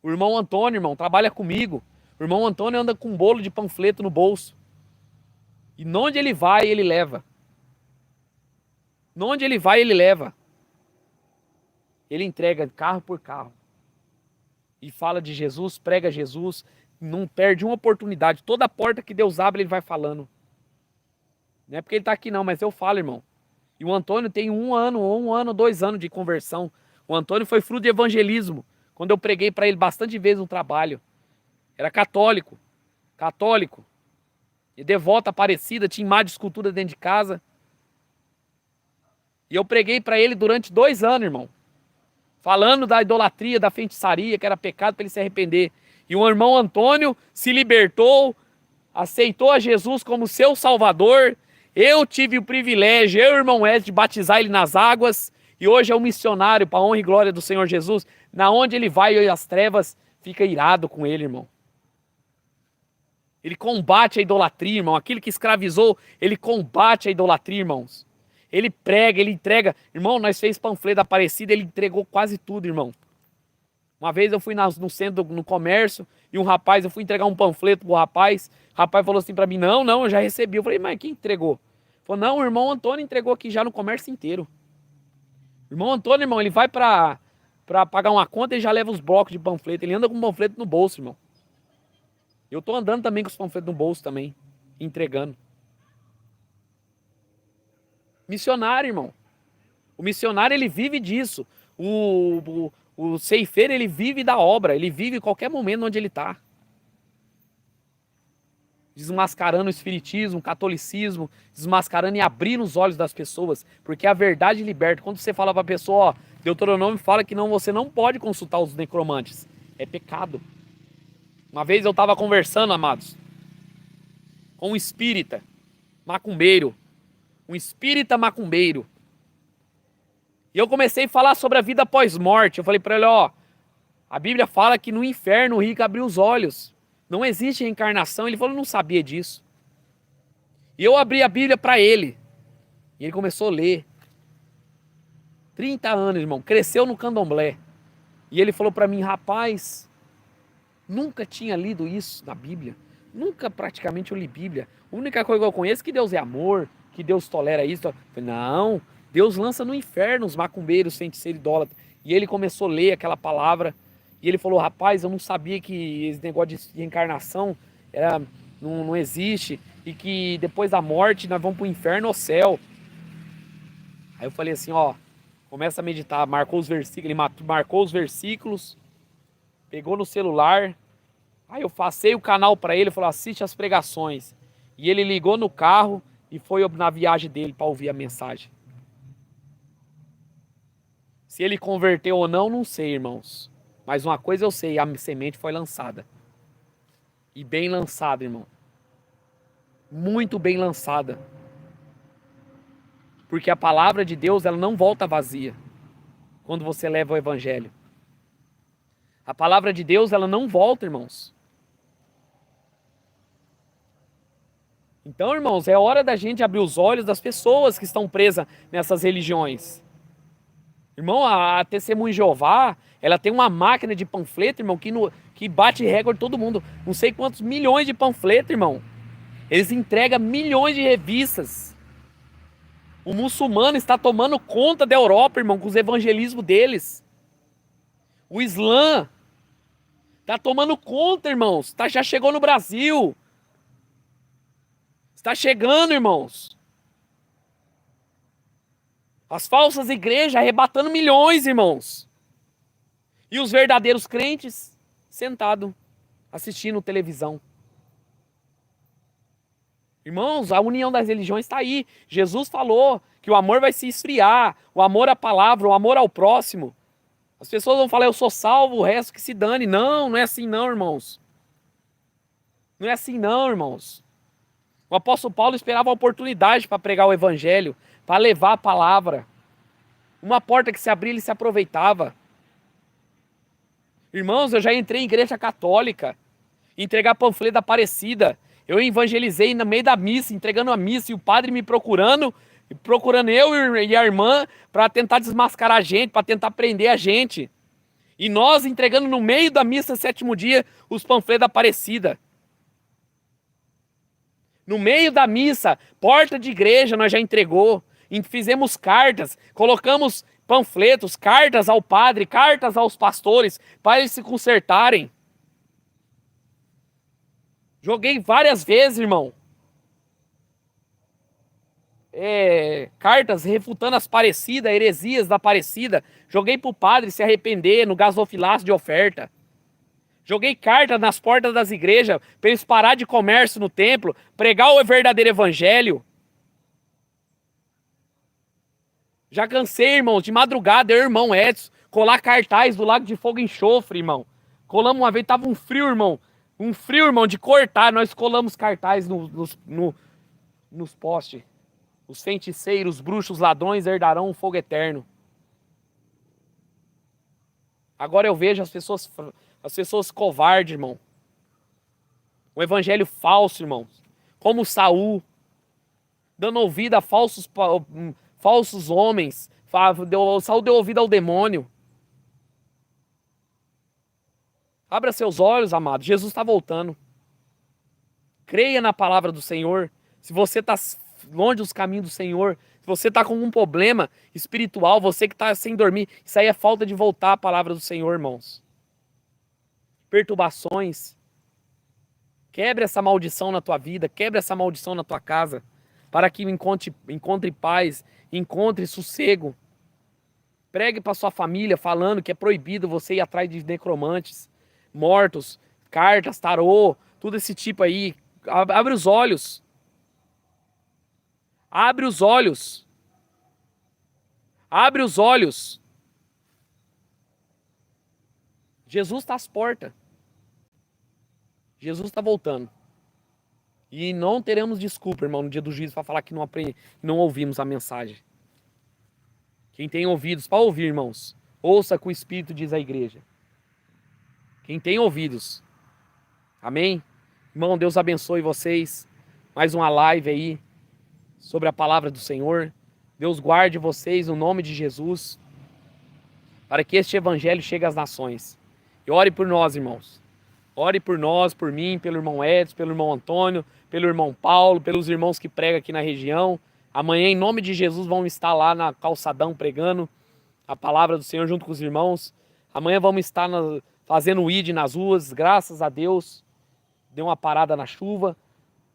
O irmão Antônio, irmão, trabalha comigo. O irmão Antônio anda com um bolo de panfleto no bolso. E onde ele vai, ele leva. Onde ele vai, ele leva. Ele entrega carro por carro. E fala de Jesus, prega Jesus, não perde uma oportunidade. Toda porta que Deus abre, ele vai falando. Não é porque ele está aqui não, mas eu falo, irmão. E o Antônio tem 2 anos de conversão. O Antônio foi fruto de evangelismo. Quando eu preguei para ele bastante vezes no trabalho. Era católico. E devota Aparecida, tinha imagem de escultura dentro de casa. E eu preguei para ele durante 2 anos, irmão. Falando da idolatria, da feitiçaria, que era pecado para ele se arrepender. E o irmão Antônio se libertou, aceitou a Jesus como seu salvador. Eu tive o privilégio, eu e o irmão Wesley, de batizar ele nas águas. E hoje é um missionário para a honra e glória do Senhor Jesus. Na onde ele vai, as trevas fica irado com ele, irmão. Ele combate a idolatria, irmão. Aquilo que escravizou, ele combate a idolatria, irmãos. Ele prega, ele entrega. Irmão, nós fez panfleto da Aparecida, ele entregou quase tudo, irmão. Uma vez eu fui no centro, no comércio, e eu fui entregar um panfleto pro rapaz. O rapaz falou assim pra mim, não, eu já recebi. Eu falei, mas quem entregou? Ele falou, não, o irmão Antônio entregou aqui já no comércio inteiro. O irmão Antônio, irmão, ele vai pra pagar uma conta e já leva os blocos de panfleto. Ele anda com o panfleto no bolso, irmão. Eu tô andando também com os panfletos no bolso também, entregando. Missionário, irmão. O missionário, ele vive disso. O ceifeiro, ele vive da obra. Ele vive em qualquer momento onde ele está. Desmascarando o espiritismo, o catolicismo. Desmascarando e abrindo os olhos das pessoas. Porque a verdade liberta. Quando você fala para a pessoa, ó, Deuteronômio fala que você não pode consultar os necromantes. É pecado. Uma vez eu estava conversando, amados, com um espírita macumbeiro. Um espírita macumbeiro. E eu comecei a falar sobre a vida pós-morte. Eu falei para ele, ó, a Bíblia fala que no inferno o rico abriu os olhos. Não existe reencarnação. Ele falou, não sabia disso. E eu abri a Bíblia para ele. E ele começou a ler. 30 anos, irmão. Cresceu no candomblé. E ele falou para mim, rapaz, nunca tinha lido isso na Bíblia. Nunca praticamente eu li Bíblia. A única coisa que eu conheço é que Deus é amor, que Deus tolera isso. Eu falei, não, Deus lança no inferno os macumbeiros, feiticeiros, idólatras. E ele começou a ler aquela palavra. E ele falou, rapaz, eu não sabia que esse negócio de reencarnação não existe. E que depois da morte nós vamos para o inferno ou céu. Aí eu falei assim, ó, começa a meditar. Marcou os versículos, ele marcou os versículos. Pegou no celular. Aí eu passei o canal para ele, falou, assiste as pregações. E ele ligou no carro e foi na viagem dele para ouvir a mensagem. Se ele converteu ou não, não sei, irmãos. Mas uma coisa eu sei, a semente foi lançada. E bem lançada, irmão. Muito bem lançada. Porque a palavra de Deus, ela não volta vazia quando você leva o evangelho. A palavra de Deus, ela não volta, irmãos. Então, irmãos, é hora da gente abrir os olhos das pessoas que estão presas nessas religiões. Irmão, a Testemunha de Jeová, ela tem uma máquina de panfleto, irmão, que bate recorde de todo mundo. Não sei quantos milhões de panfletos, irmão. Eles entregam milhões de revistas. O muçulmano está tomando conta da Europa, irmão, com os evangelismos deles. O Islã está tomando conta, irmãos. Já chegou no Brasil. Está chegando, irmãos. As falsas igrejas arrebatando milhões, irmãos. E os verdadeiros crentes sentados, assistindo televisão. Irmãos, a união das religiões está aí. Jesus falou que o amor vai se esfriar, o amor à palavra, o amor ao próximo. As pessoas vão falar, eu sou salvo, o resto que se dane. Não, não é assim não, irmãos. Não é assim não, irmãos. O apóstolo Paulo esperava a oportunidade para pregar o evangelho, para levar a palavra. Uma porta que se abria, ele se aproveitava. Irmãos, eu já entrei em igreja católica, entregar panfleto da Aparecida. Eu evangelizei no meio da missa, entregando a missa, e o padre me procurando eu e a irmã para tentar desmascarar a gente, para tentar prender a gente. E nós entregando no meio da missa, sétimo dia, os panfletos da Aparecida. No meio da missa, porta de igreja, nós já entregou. Fizemos cartas, colocamos panfletos, cartas ao padre, cartas aos pastores, para eles se consertarem. Joguei várias vezes, irmão. Cartas refutando as Aparecidas, heresias da Aparecida. Joguei pro padre se arrepender no gasofilaço de oferta. Joguei cartas nas portas das igrejas para eles parar de comércio no templo, pregar o verdadeiro evangelho. Já cansei, irmão, de madrugada, eu e o irmão Edson, colar cartaz do Lago de Fogo e Enxofre, irmão. Colamos uma vez, tava um frio, irmão. Um frio, irmão, de cortar. Nós colamos cartaz nos postes. Os feiticeiros, os bruxos, os ladrões herdarão o fogo eterno. Agora eu vejo as pessoas covardes, irmão. O evangelho falso, irmão. Como Saul, dando ouvido a falsos homens. Saul deu ouvido ao demônio. Abra seus olhos, amado. Jesus está voltando. Creia na palavra do Senhor. Se você está longe dos caminhos do Senhor, se você está com um problema espiritual, você que está sem dormir, isso aí é falta de voltar à palavra do Senhor, irmãos. Perturbações. Quebre essa maldição na tua vida, quebre essa maldição na tua casa, para que encontre paz, encontre sossego. Pregue para sua família falando que é proibido você ir atrás de necromantes, mortos, cartas, tarô, tudo esse tipo aí. Abre os olhos. Abre os olhos. Abre os olhos. Jesus está às portas. Jesus está voltando. E não teremos desculpa, irmão, no dia do juízo para falar que não ouvimos a mensagem. Quem tem ouvidos para ouvir, irmãos, ouça com o Espírito, diz a igreja. Quem tem ouvidos. Amém? Irmão, Deus abençoe vocês. Mais uma live aí sobre a palavra do Senhor. Deus guarde vocês no nome de Jesus, para que este evangelho chegue às nações. E ore por nós, irmãos. Ore por nós, por mim, pelo irmão Edson, pelo irmão Antônio, pelo irmão Paulo, pelos irmãos que pregam aqui na região. Amanhã, em nome de Jesus, vamos estar lá na Calçadão pregando a palavra do Senhor junto com os irmãos. Amanhã vamos estar fazendo o ID nas ruas, graças a Deus. Deu uma parada na chuva,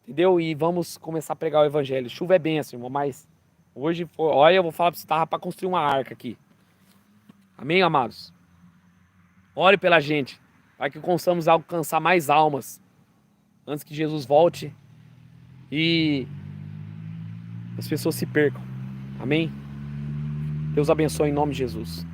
entendeu? E vamos começar a pregar o evangelho. Chuva é bênção, irmão, mas hoje, olha, eu vou falar para você, estava para construir uma arca aqui. Amém, amados? Ore pela gente, para que possamos alcançar mais almas antes que Jesus volte e as pessoas se percam. Amém? Deus abençoe em nome de Jesus.